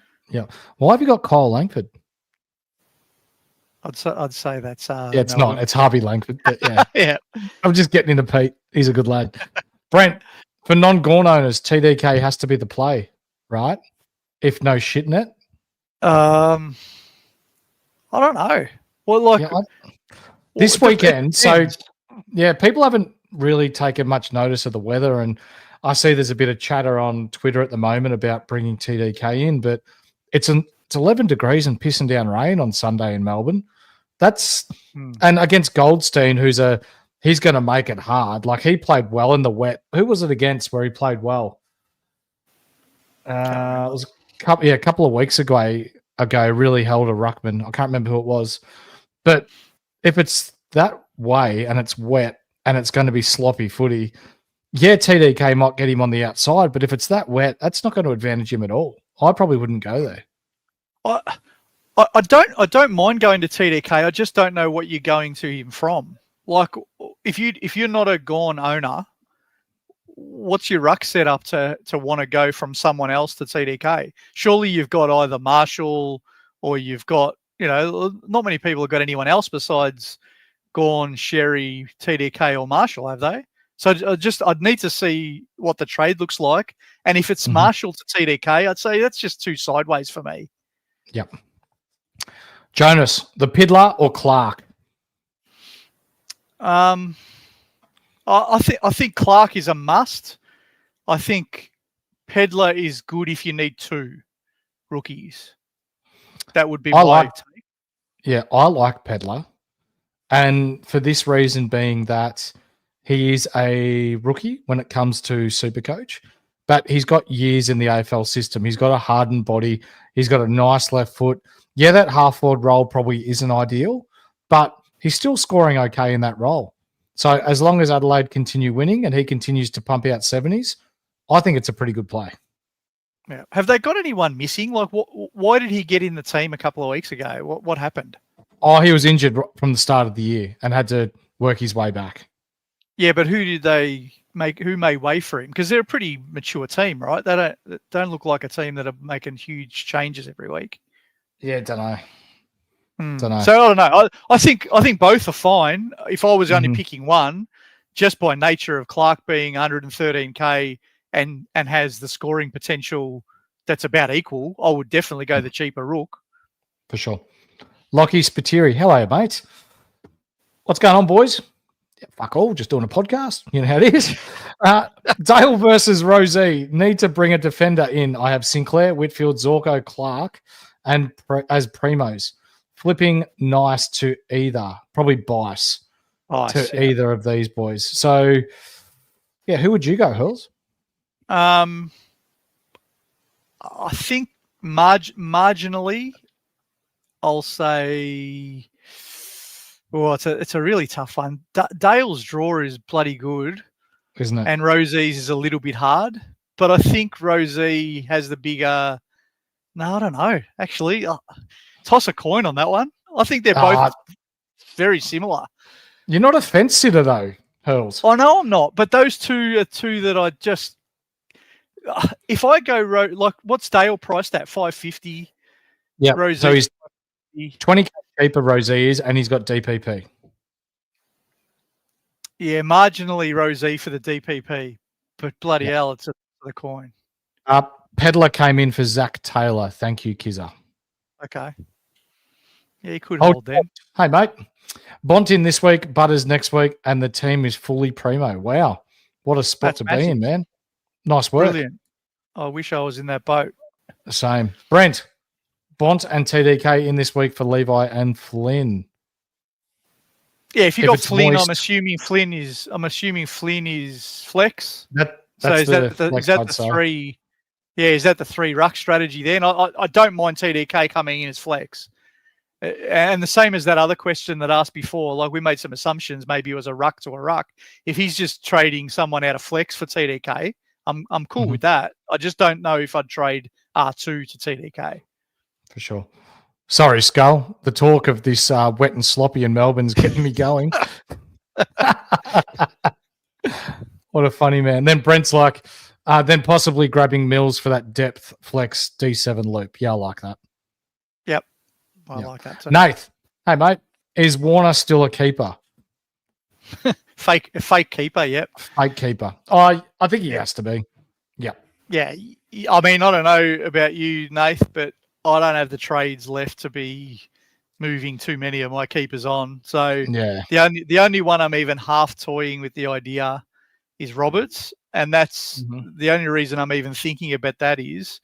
Why have you got Kyle Langford? I'd say that's yeah, it's not. It's Harvey Langford. But yeah. yeah. I'm just getting into Pete. He's a good lad. Brent, for non-Gorn owners, TDK has to be the play, right? If no shit in it. I don't know. Well, this weekend. So, yeah, people haven't really taken much notice of the weather, and I see there's a bit of chatter on Twitter at the moment about bringing TDK in, but it's 11 degrees and pissing down rain on Sunday in Melbourne. And against Goldstein, he's going to make it hard. Like, he played well in the wet. Who was it against where he played well? It was a couple of weeks ago, really held a ruckman. I can't remember who it was. But if it's that way and it's wet and it's going to be sloppy footy, yeah, TDK might get him on the outside, but if it's that wet, that's not going to advantage him at all. I probably wouldn't go there. I don't mind going to TDK. I just don't know what you're going to him from. Like, if you're not a Gorn owner, what's your ruck set up to want to go from someone else to TDK? Surely you've got either Marshall or you've got, not many people have got anyone else besides Gorn, Sherry, TDK, or Marshall, have they? So I'd need to see what the trade looks like. And if it's Marshall to TDK, I'd say that's just too sideways for me. Yep. Jonas, the Piddler or Clark? I think Clark is a must. I think Pedlar is good if you need two rookies. That would be my take. Yeah, I like Pedlar. And for this reason being that he is a rookie when it comes to SuperCoach, but he's got years in the AFL system. He's got a hardened body. He's got a nice left foot. Yeah, that half-forward role probably isn't ideal, but he's still scoring okay in that role. So as long as Adelaide continue winning and he continues to pump out 70s, I think it's a pretty good play. Yeah. Have they got anyone missing? Like, why did he get in the team a couple of weeks ago? What happened? Oh, he was injured from the start of the year and had to work his way back. Yeah, but who did they make? Who made way for him? Because they're a pretty mature team, right? They don't look like a team that are making huge changes every week. Yeah, don't know. So I don't know. I think both are fine. If I was only picking one, just by nature of Clark being 113k and has the scoring potential that's about equal, I would definitely go the cheaper Rook. For sure. Lockie Spiteri, hello, mate. What's going on, boys? Yeah, fuck all, just doing a podcast. You know how it is. Dale versus Rosie. Need to bring a defender in. I have Sinclair, Whitfield, Zorko, Clark, and as primos. Flipping nice to either. Probably bias to either of these boys. So, yeah, who would you go, Hurls? I think marginally, I'll say. Oh, it's a really tough one. Dale's draw is bloody good, isn't it? And Rosie's is a little bit hard, but I think Rosie has the bigger. No, I don't know. Actually, toss a coin on that one. I think they're both very similar. You're not a fence sitter though, Hurls. I know I'm not, but those two are two that I just. If I go like, what's Dale priced at? 550. Yeah, Rosie, so he's 20k cheaper. Rosie is, and he's got DPP. Yeah, marginally Rosie for the DPP, but bloody hell, it's the coin. Pedlar came in for Zach Taylor. Thank you, Kizza. Okay. Yeah, he could hold then. Hey, mate. Bont in this week, Butters next week, and the team is fully primo. Wow. What a spot to be in, man. Nice work. Brilliant. I wish I was in that boat. The same. Brent, Bont and TDK in this week for Levi and Flynn. Yeah, if you got Flynn, I'm assuming Flynn is flex. So is that the three? Yeah, is that the three ruck strategy then? I don't mind TDK coming in as flex. And the same as that other question that asked before, like we made some assumptions, maybe it was a ruck to a ruck. If he's just trading someone out of flex for TDK, I'm cool with that. I just don't know if I'd trade R2 to TDK. For sure. Sorry, Skull. The talk of this wet and sloppy in Melbourne's getting me going. What a funny man. Then Brent's like, then possibly grabbing Mills for that depth flex D7 loop. Yeah, I like that. Yep. I like that too. Nath, hey, mate, is Warner still a keeper? Fake keeper, yep. Fake keeper. I think he has to be. Yeah. Yeah. I mean, I don't know about you, Nath, but I don't have the trades left to be moving too many of my keepers on. So Yeah. the only one I'm even half toying with the idea is Roberts. And that's the only reason I'm even thinking about that is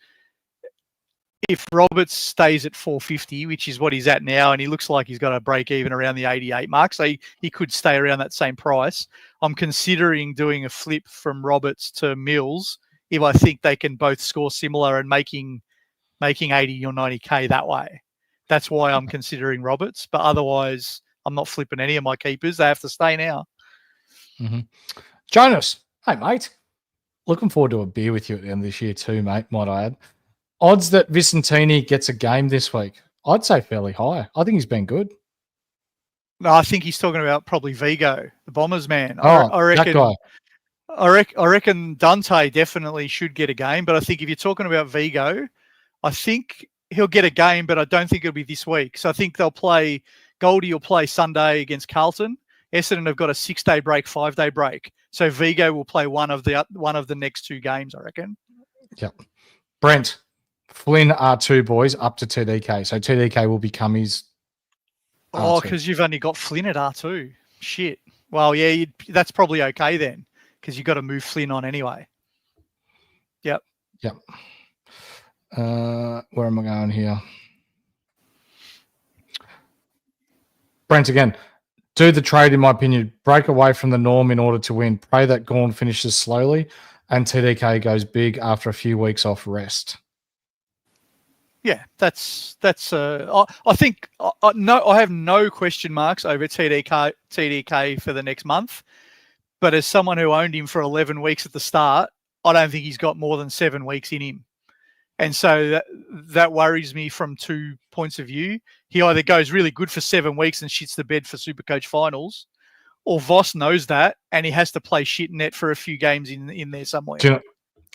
if Roberts stays at 450, which is what he's at now, and he looks like he's got a break even around the 88 mark, so he could stay around that same price. I'm considering doing a flip from Roberts to Mills if I think they can both score similar and making 80 or 90K that way. That's why I'm considering Roberts, but otherwise I'm not flipping any of my keepers. They have to stay now. Mm-hmm. Jonas, hey, mate. Looking forward to a beer with you at the end of this year too, mate, might I add. Odds that Vicentini gets a game this week, I'd say fairly high. I think he's been good. No, I think he's talking about probably Vigo, the Bombers man. Oh, I reckon, that guy. I reckon Dante definitely should get a game, but I think if you're talking about Vigo, I think he'll get a game, but I don't think it'll be this week. So I think Goldie will play Sunday against Carlton. Essendon have got a 6-day break, 5-day break. So Vigo will play one of the next 2 games, I reckon. Yep. Brent, Flynn R2 boys up to TDK. So TDK will become his R2. Oh, because you've only got Flynn at R2. Shit. Well, yeah, that's probably okay then, because you've got to move Flynn on anyway. Yep. Yep. Where am I going here? Brent again. Do the trade, in my opinion. Break away from the norm in order to win. Pray that Gawn finishes slowly and TDK goes big after a few weeks off rest. Yeah, that's. I think I have no question marks over TDK for the next month. But as someone who owned him for 11 weeks at the start, I don't think he's got more than 7 weeks in him. And so that worries me from 2 points of view. He either goes really good for 7 weeks and shits the bed for SuperCoach finals, or Voss knows that and he has to play shit net for a few games in there somewhere. Do you know,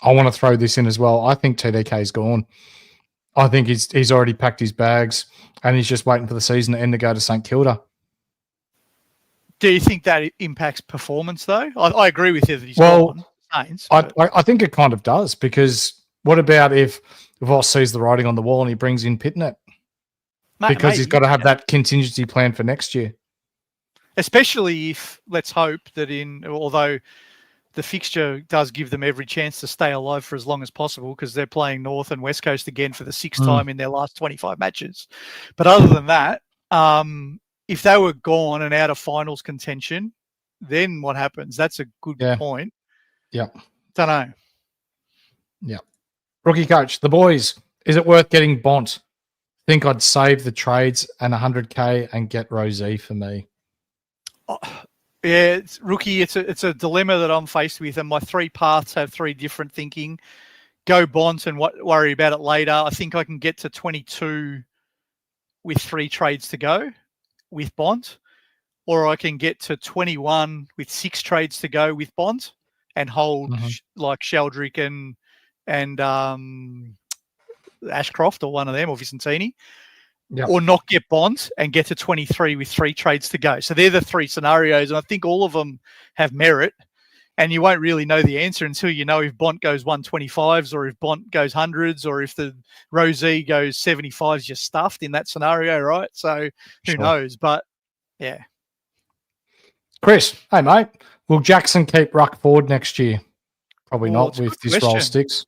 I want to throw this in as well. I think TDK's gone. I think he's already packed his bags and he's just waiting for the season to end to go to St Kilda. Do you think that impacts performance, though? I agree with you that he's gone. Saints, I think it kind of does, because what about if Voss sees the writing on the wall and he brings in Pitnet? Because he's got to have that contingency plan for next year. Especially if, let's hope that although the fixture does give them every chance to stay alive for as long as possible, because they're playing North and West Coast again for the 6th time in their last 25 matches. But other than that, if they were gone and out of finals contention, then what happens? That's a good point. Yeah. Don't know. Yeah. Rookie coach, the boys, is it worth getting Bont? Think I'd save the trades and 100K and get Rosie for me. Yeah, it's rookie. It's a dilemma that I'm faced with, and my 3 paths have 3 different thinking. Go Bont and worry about it later. I think I can get to 22 with 3 trades to go with Bont, or I can get to 21 with 6 trades to go with Bont and hold like Sheldrick and Ashcroft or one of them, or Vicentini. Yep. Or not get Bont and get to 23 with 3 trades to go. So they're the 3 scenarios, and I think all of them have merit, and you won't really know the answer until you know if Bont goes 125s or if Bont goes 100s or if the Rosie goes 75s. You're stuffed in that scenario, right? So who knows? But yeah. Chris, hey mate, will Jackson keep Ruck forward next year? Probably not with this roll sticks.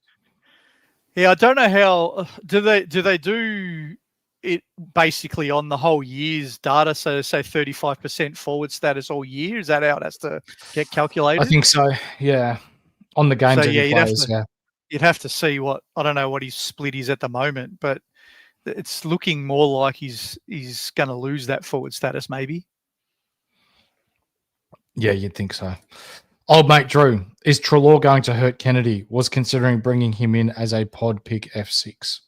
Yeah, I don't know how do they do it basically on the whole year's data, so to say 35% forward status all year. Is that how it has to get calculated? I think so, yeah. On the games that he plays, you'd have to see what, I don't know what his split is at the moment, but it's looking more like he's going to lose that forward status maybe. Yeah, you'd think so. Old mate Drew, is Treloar going to hurt Kennedy? Was considering bringing him in as a pod pick F6.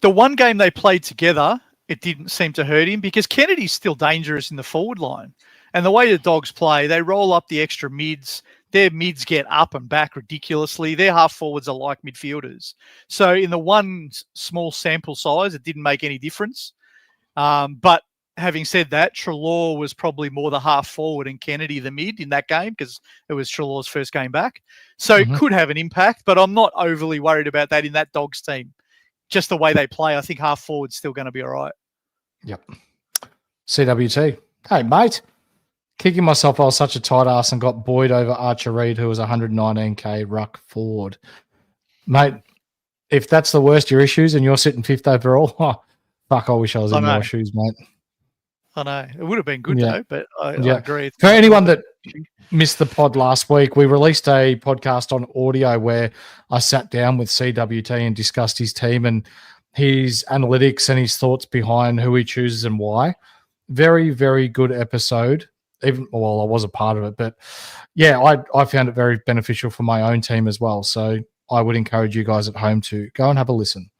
the one game they played together, it didn't seem to hurt him because Kennedy's still dangerous in the forward line. And the way the Dogs play, they roll up the extra mids. Their mids get up and back ridiculously. Their half forwards are like midfielders. So in the one small sample size, it didn't make any difference. But having said that, Treloar was probably more the half forward and Kennedy the mid in that game because it was Treloar's first game back. So it could have an impact, but I'm not overly worried about that in that Dogs team. Just the way they play, I think half forward's still going to be all right. Yep. CWT. Hey, mate. Kicking myself, I was such a tight ass and got buoyed over Archer Reed, who was 119k ruck forward. Mate, if that's the worst of your issues and you're sitting 5th overall, fuck, I wish I was in your shoes, mate. I know. It would have been good, though, but I agree. For anyone that missed the pod last week, we released a podcast on audio where I sat down with CWT and discussed his team and his analytics and his thoughts behind who he chooses and why. Very, very good episode. I was a part of it, but yeah, I found it very beneficial for my own team as well. So I would encourage you guys at home to go and have a listen.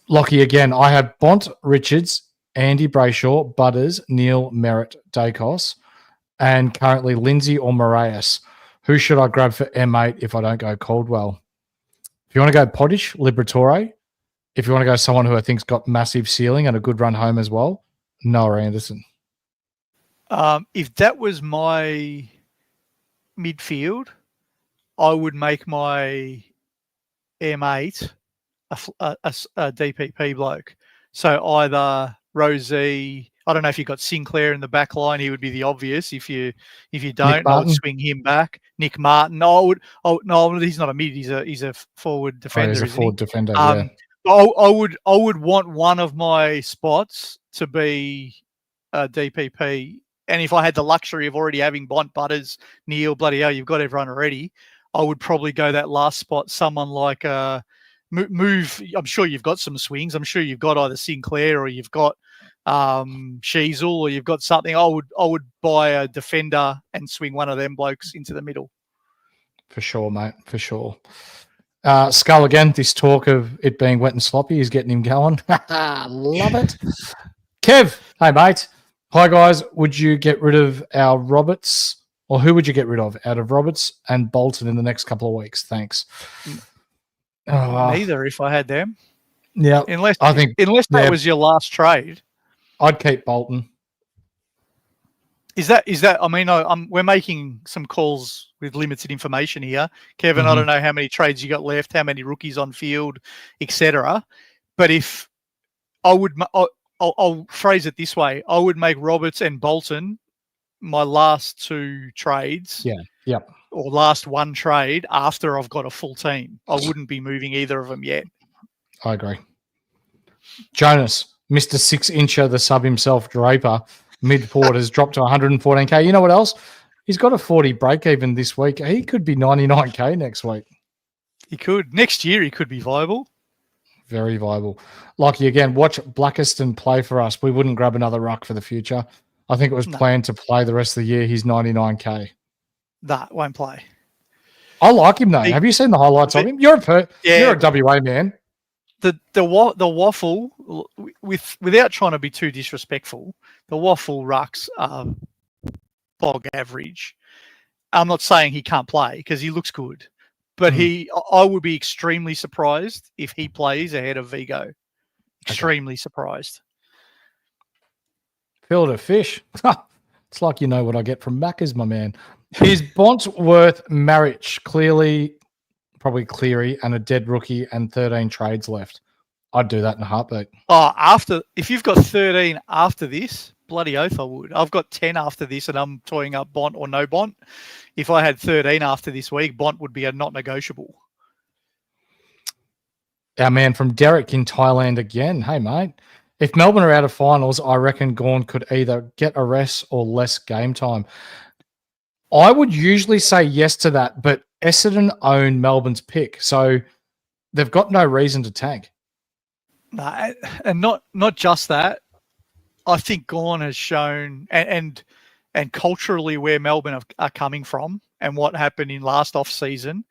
Lockie again. I have Bont, Richards, Andy Brayshaw, Butters, Neil, Merritt, Dacos, and currently Lindsay or Moraes. Who should I grab for M8 if I don't go Caldwell? If you want to go Potish, Liberatore. If you want to go someone who I think's got massive ceiling and a good run home as well, Noah Anderson. If that was my midfield, I would make my M8 a DPP bloke. So either Rosie, I don't know if you got Sinclair in the back line, he would be the obvious. If you don't, I would swing him back. Nick Martin, no, he's not a mid. He's a forward defender. He's a forward defender. I would want one of my spots to be a DPP. And if I had the luxury of already having Bont, Butters, Neil, bloody hell, you've got everyone already, I would probably go that last spot, someone like Move. I'm sure you've got some swings. I'm sure you've got either Sinclair or you've got Sheasel or you've got something. I would buy a defender and swing one of them blokes into the middle. For sure, mate. For sure. Skull again, this talk of it being wet and sloppy is getting him going. Love it. Kev, hey, mate. Hi, guys. Would you get rid of our Roberts, or who would you get rid of out of Roberts and Bolton in the next couple of weeks? Thanks. Neither if I had them. Yeah. Unless that was your last trade. I'd keep Bolton. Is that? I mean, we're making some calls with limited information here, Kevin. I don't know how many trades you got left, how many rookies on field, etc. But if I would, I'll phrase it this way: I would make Roberts and Bolton my last 2 trades. Yeah. Yep. Or last 1 trade after I've got a full team. I wouldn't be moving either of them yet. I agree. Jonas, Mr. 6-incher, the sub himself, Draper, mid-forward has dropped to 114k. You know what else? He's got a 40 break even this week. He could be 99k next week. He could. Next year, he could be viable. Very viable. Lockie, again, watch Blackiston play for us. We wouldn't grab another ruck for the future. I think it was planned to play the rest of the year. He's 99k. That won't play. I like him, though. Have you seen the highlights of him? You're a WA man. The waffle, without trying to be too disrespectful, the waffle rucks are bog average. I'm not saying he can't play because he looks good, but I would be extremely surprised if he plays ahead of Vigo. Extremely surprised. Filled a fish. It's like you know what I get from Macca's, my man. Is Bont worth marriage? Probably Cleary and a dead rookie and 13 trades left. I'd do that in a heartbeat. If you've got 13 after this, bloody oath I would. I've got 10 after this and I'm toying up Bont or no Bont. If I had 13 after this week, Bont would be a not negotiable. Our man from Derek in Thailand again. Hey, mate. If Melbourne are out of finals, I reckon Gawn could either get a rest or less game time. I would usually say yes to that, but Essendon own Melbourne's pick, so they've got no reason to tank. No, and not just that. I think Gawn has shown, and culturally where Melbourne are coming from and what happened in last off-season,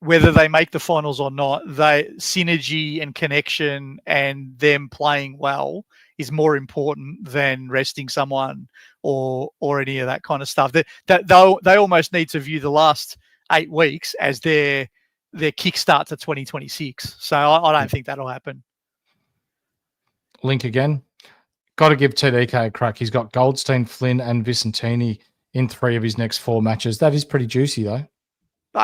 whether they make the finals or not, synergy and connection and them playing well is more important than resting someone or any of that kind of stuff. They almost need to view the last 8 weeks as their kickstart to 2026. So I don't think that'll happen. Link again. Got to give TDK a crack. He's got Goldstein, Flynn, and Vicentini in 3 of his next 4 matches. That is pretty juicy, though.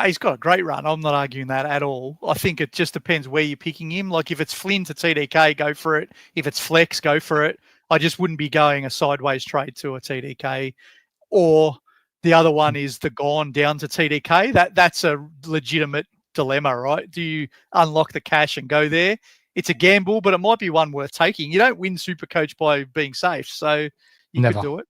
He's got a great run. I'm not arguing that at all. I think it just depends where you're picking him. Like if it's Flynn to TDK, go for it. If it's flex, go for it. I just wouldn't be going a sideways trade to a TDK. Or the other one is the gone down to TDK. That's a legitimate dilemma, right? Do you unlock the cash and go there? It's a gamble, but it might be one worth taking. You don't win SuperCoach by being safe, so you could do it.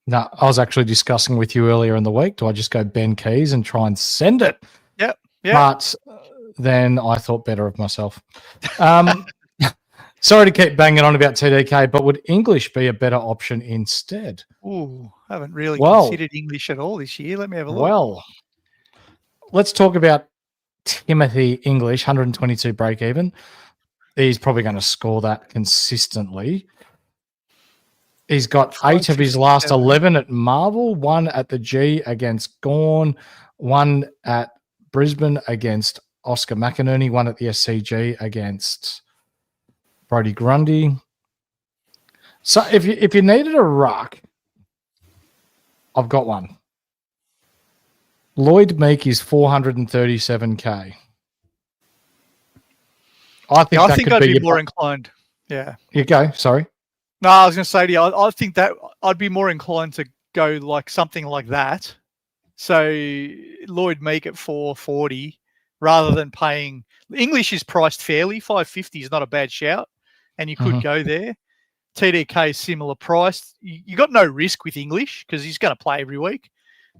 No, I was actually discussing with you earlier in the week. Do I just go Ben Keys and try and send it? Yep. But then I thought better of myself. Sorry to keep banging on about TDK, but would English be a better option instead? Ooh, I haven't really considered English at all this year. Let me have a look. Well, let's talk about Timothy English, 122 break even. He's probably going to score that consistently. He's got 8 of his last 11 at Marvel, 1 at the G against Gawn, 1 at Brisbane against Oscar McInerney, 1 at the SCG against Brodie Grundy. So if you needed a ruck, I've got one. Lloyd Meek is 437k. I think I'd be more inclined. Yeah. You go. Sorry. No, I was going to say to you, I think that I'd be more inclined to go like something like that. So Lloyd Meek at 440 rather than paying. English is priced fairly. 550 is not a bad shout, and you could go there. TDK similar price. You got no risk with English because he's going to play every week.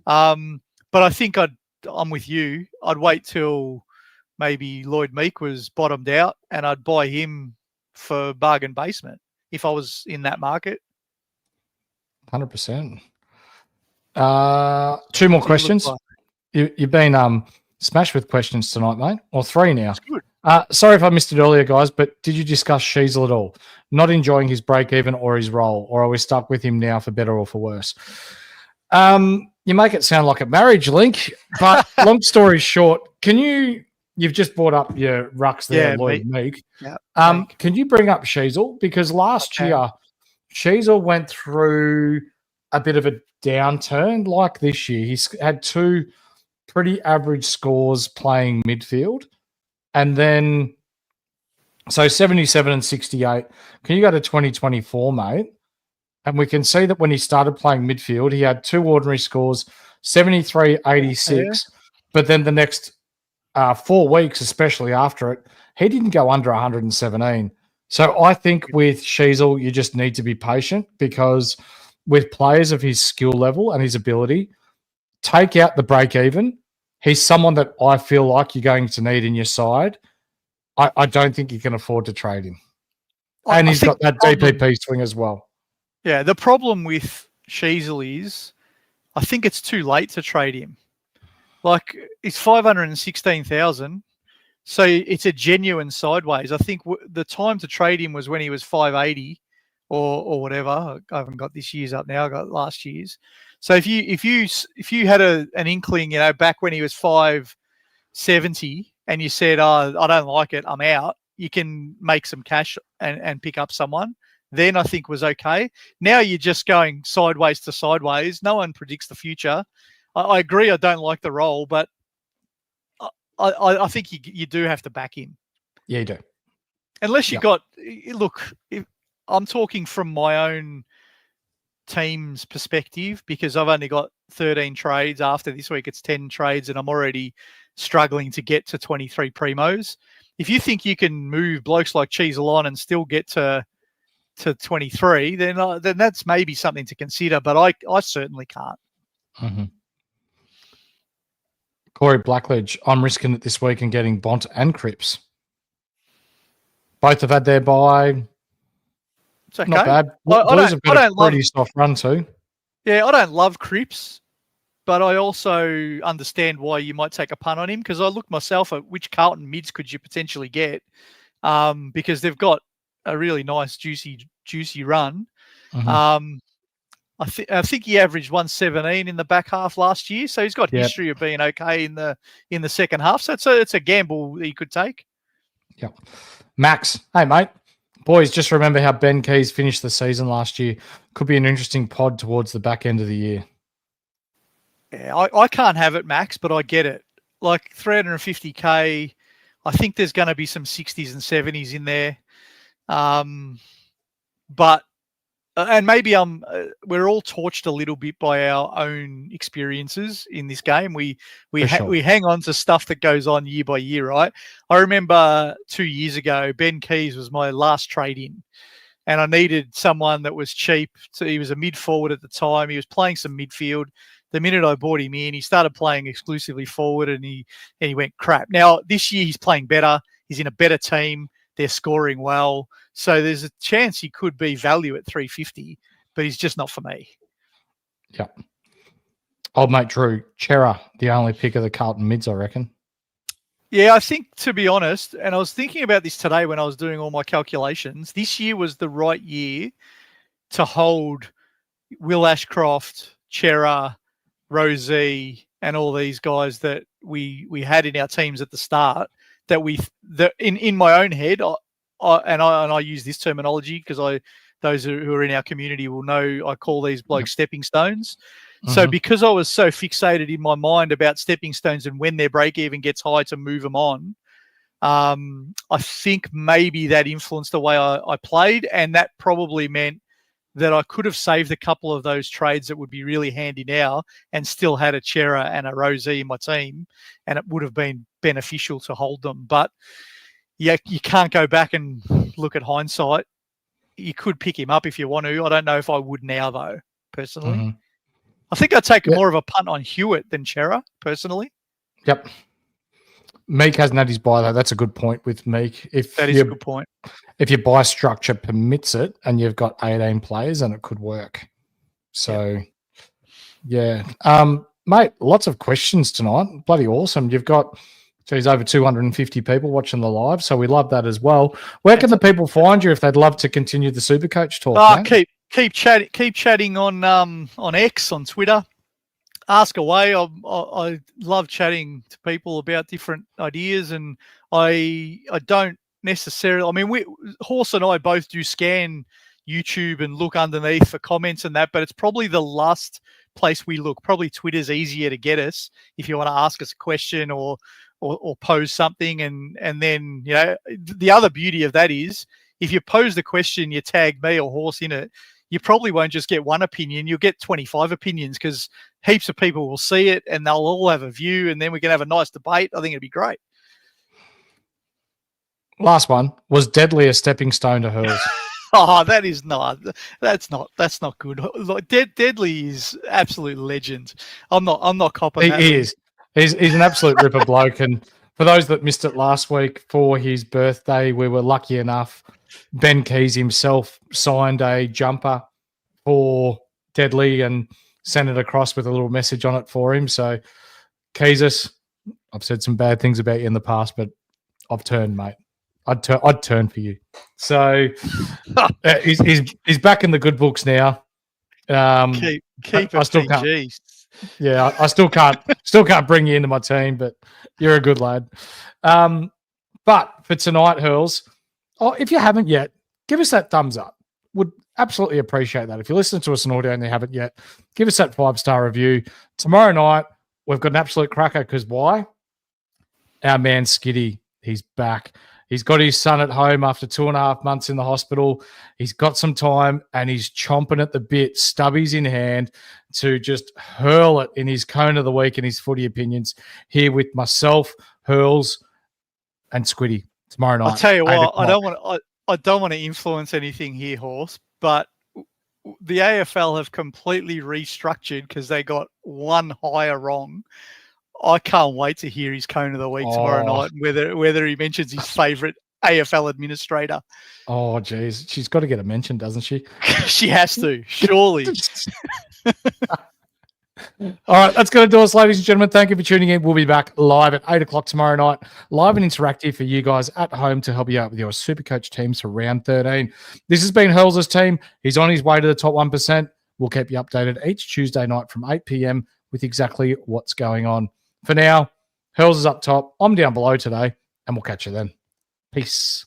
But I think I'm with you. I'd wait till maybe Lloyd Meek was bottomed out, and I'd buy him for bargain basement if I was in that market. 100%. 2 more questions. You've been smashed with questions tonight, mate. Or 3 now. That's good. Sorry if I missed it earlier, guys, but did you discuss Sheasel at all? Not enjoying his break-even or his role, or are we stuck with him now for better or for worse? You make it sound like a marriage link, but long story short, you've just brought up your rucks there, Lloyd Meek. Yeah, can you bring up Sheasel? Because last year, Sheasel went through a bit of a downturn like this year. He's had 2 pretty average scores playing midfield. And then, so 77 and 68. Can you go to 2024, mate? And we can see that when he started playing midfield, he had 2 ordinary scores, 73, 86. But then the next 4 weeks, especially after it, he didn't go under 117. So I think with Sheasel, you just need to be patient because with players of his skill level and his ability, take out the break even. He's someone that I feel like you're going to need in your side. I don't think you can afford to trade him. And he's got that DPP swing as well. Yeah, the problem with Sheasel is I think it's too late to trade him. Like, it's 516,000, so it's a genuine sideways. I think the time to trade him was when he was 580 or whatever. I haven't got this year's up now. I got last year's. So if you had an inkling, back when he was 570 and you said, "Oh, I don't like it, I'm out," you can make some cash and pick up someone. Then I think was okay. Now you're just going sideways to sideways. No one predicts the future. I agree. I don't like the role, but I think you do have to back him. Yeah, you do. Unless you got look. I'm talking from my own team's perspective because I've only got 13 trades. After this week, it's 10 trades, and I'm already struggling to get to 23 primos. If you think you can move blokes like Cheezel on and still get to 23, then that's maybe something to consider. But I certainly can't. Mm-hmm. Corey Blackledge, I'm risking it this week and getting Bont and Cripps. Both have had their bye. It's okay. Not bad. Blues have got a pretty soft run too. Yeah, I don't love Cripps, but I also understand why you might take a punt on him, because I looked myself at which Carlton mids could you potentially get, because they've got a really nice, juicy run. Mhm. I think he averaged 117 in the back half last year, so he's got Yep. history of being okay in the second half. So it's a gamble that he could take. Yep. Max, hey mate. Boys, just remember how Ben Keys finished the season last year. Could be an interesting pod towards the back end of the year. Yeah, I can't have it, Max, but I get it. Like 350K, I think there's going to be some 60s and 70s in there. But and maybe we're all torched a little bit by our own experiences in this game. We hang on to stuff that goes on year by year, right? I remember 2 years ago, Ben Keys was my last trade in, and I needed someone that was cheap. So he was a mid forward at the time. He was playing some midfield. The minute I brought him in, he started playing exclusively forward, and he went crap. Now this year he's playing better. He's in a better team. They're scoring well. So there's a chance he could be value at 350, but he's just not for me. Yeah. Old mate Drew, Chera, the only pick of the Carlton mids, I reckon. Yeah, I think, to be honest, and I was thinking about this today when I was doing all my calculations, this year was the right year to hold Will Ashcroft, Chera, Rosie, and all these guys that we had in our teams at the start. That in my own head, I use this terminology because those who are in our community will know I call these blokes stepping stones. Mm-hmm. So because I was so fixated in my mind about stepping stones and when their break even gets high to move them on, I think maybe that influenced the way I played, and that probably meant that I could have saved a couple of those trades that would be really handy now and still had a Chera and a Rosie in my team, and it would have been beneficial to hold them. But yeah, you can't go back and look at hindsight. You could pick him up if you want to. I don't know if I would now, though, personally. Mm-hmm. I think I'd take more of a punt on Hewitt than Chera, personally. Yep. Meek hasn't had his buy, though. That's a good point with Meek. That is a good point. If your buy structure permits it and you've got 18 players, then it could work. So, yeah. Mate, lots of questions tonight. Bloody awesome. You've got, over 250 people watching the live, so we love that as well. Where can the people find you if they'd love to continue the SuperCoach talk? Keep chatting on X, on Twitter. Ask away. I love chatting to people about different ideas, and I don't necessarily. I mean, Horse and I both do scan YouTube and look underneath for comments and that, but it's probably the last place we look. Probably Twitter's easier to get us if you want to ask us a question or pose something, and then the other beauty of that is if you pose the question, you tag me or Horse in it. You probably won't just get one opinion. You'll get 25 opinions because heaps of people will see it and they'll all have a view, and then we can have a nice debate. I think it'd be great. Last one. Was Deadly a stepping stone to Hurls? Oh, that's not good. Like, Deadly is absolute legend. I'm not copping that. He is. He's an absolute ripper bloke. And for those that missed it last week, for his birthday, we were lucky enough. Ben Keys himself signed a jumper for Deadly and sent it across with a little message on it for him. So, Keys, I've said some bad things about you in the past, but I've turned, mate. I'd turn for you. So he's back in the good books now. Keep I still can't. Yeah, I still can't bring you into my team, but you're a good lad. But for tonight, Hurls, if you haven't yet, give us that thumbs up. Would absolutely appreciate that. If you listen to us on audio and you haven't yet, give us that 5-star review. Tomorrow night, we've got an absolute cracker because why? Our man Skiddy, he's back. He's got his son at home after 2.5 months in the hospital. He's got some time and he's chomping at the bit, stubbies in hand, to just hurl it in his cone of the week and his footy opinions here with myself, Hurls, and Squiddy tomorrow night. I'll tell you what, I don't want to influence anything here, Horse, but the AFL have completely restructured because they got one hire wrong. I can't wait to hear his cone of the week tomorrow night, whether he mentions his favourite AFL administrator. Oh, geez. She's got to get a mention, doesn't she? She has to, surely. All right, that's going to do us, ladies and gentlemen. Thank you for tuning in. We'll be back live at 8 o'clock tomorrow night, live and interactive for you guys at home to help you out with your SuperCoach teams for round 13. This has been Hurls' team. He's on his way to the top 1%. We'll keep you updated each Tuesday night from 8 p.m. with exactly what's going on. For now, Hurls is up top. I'm down below today, and we'll catch you then. Peace.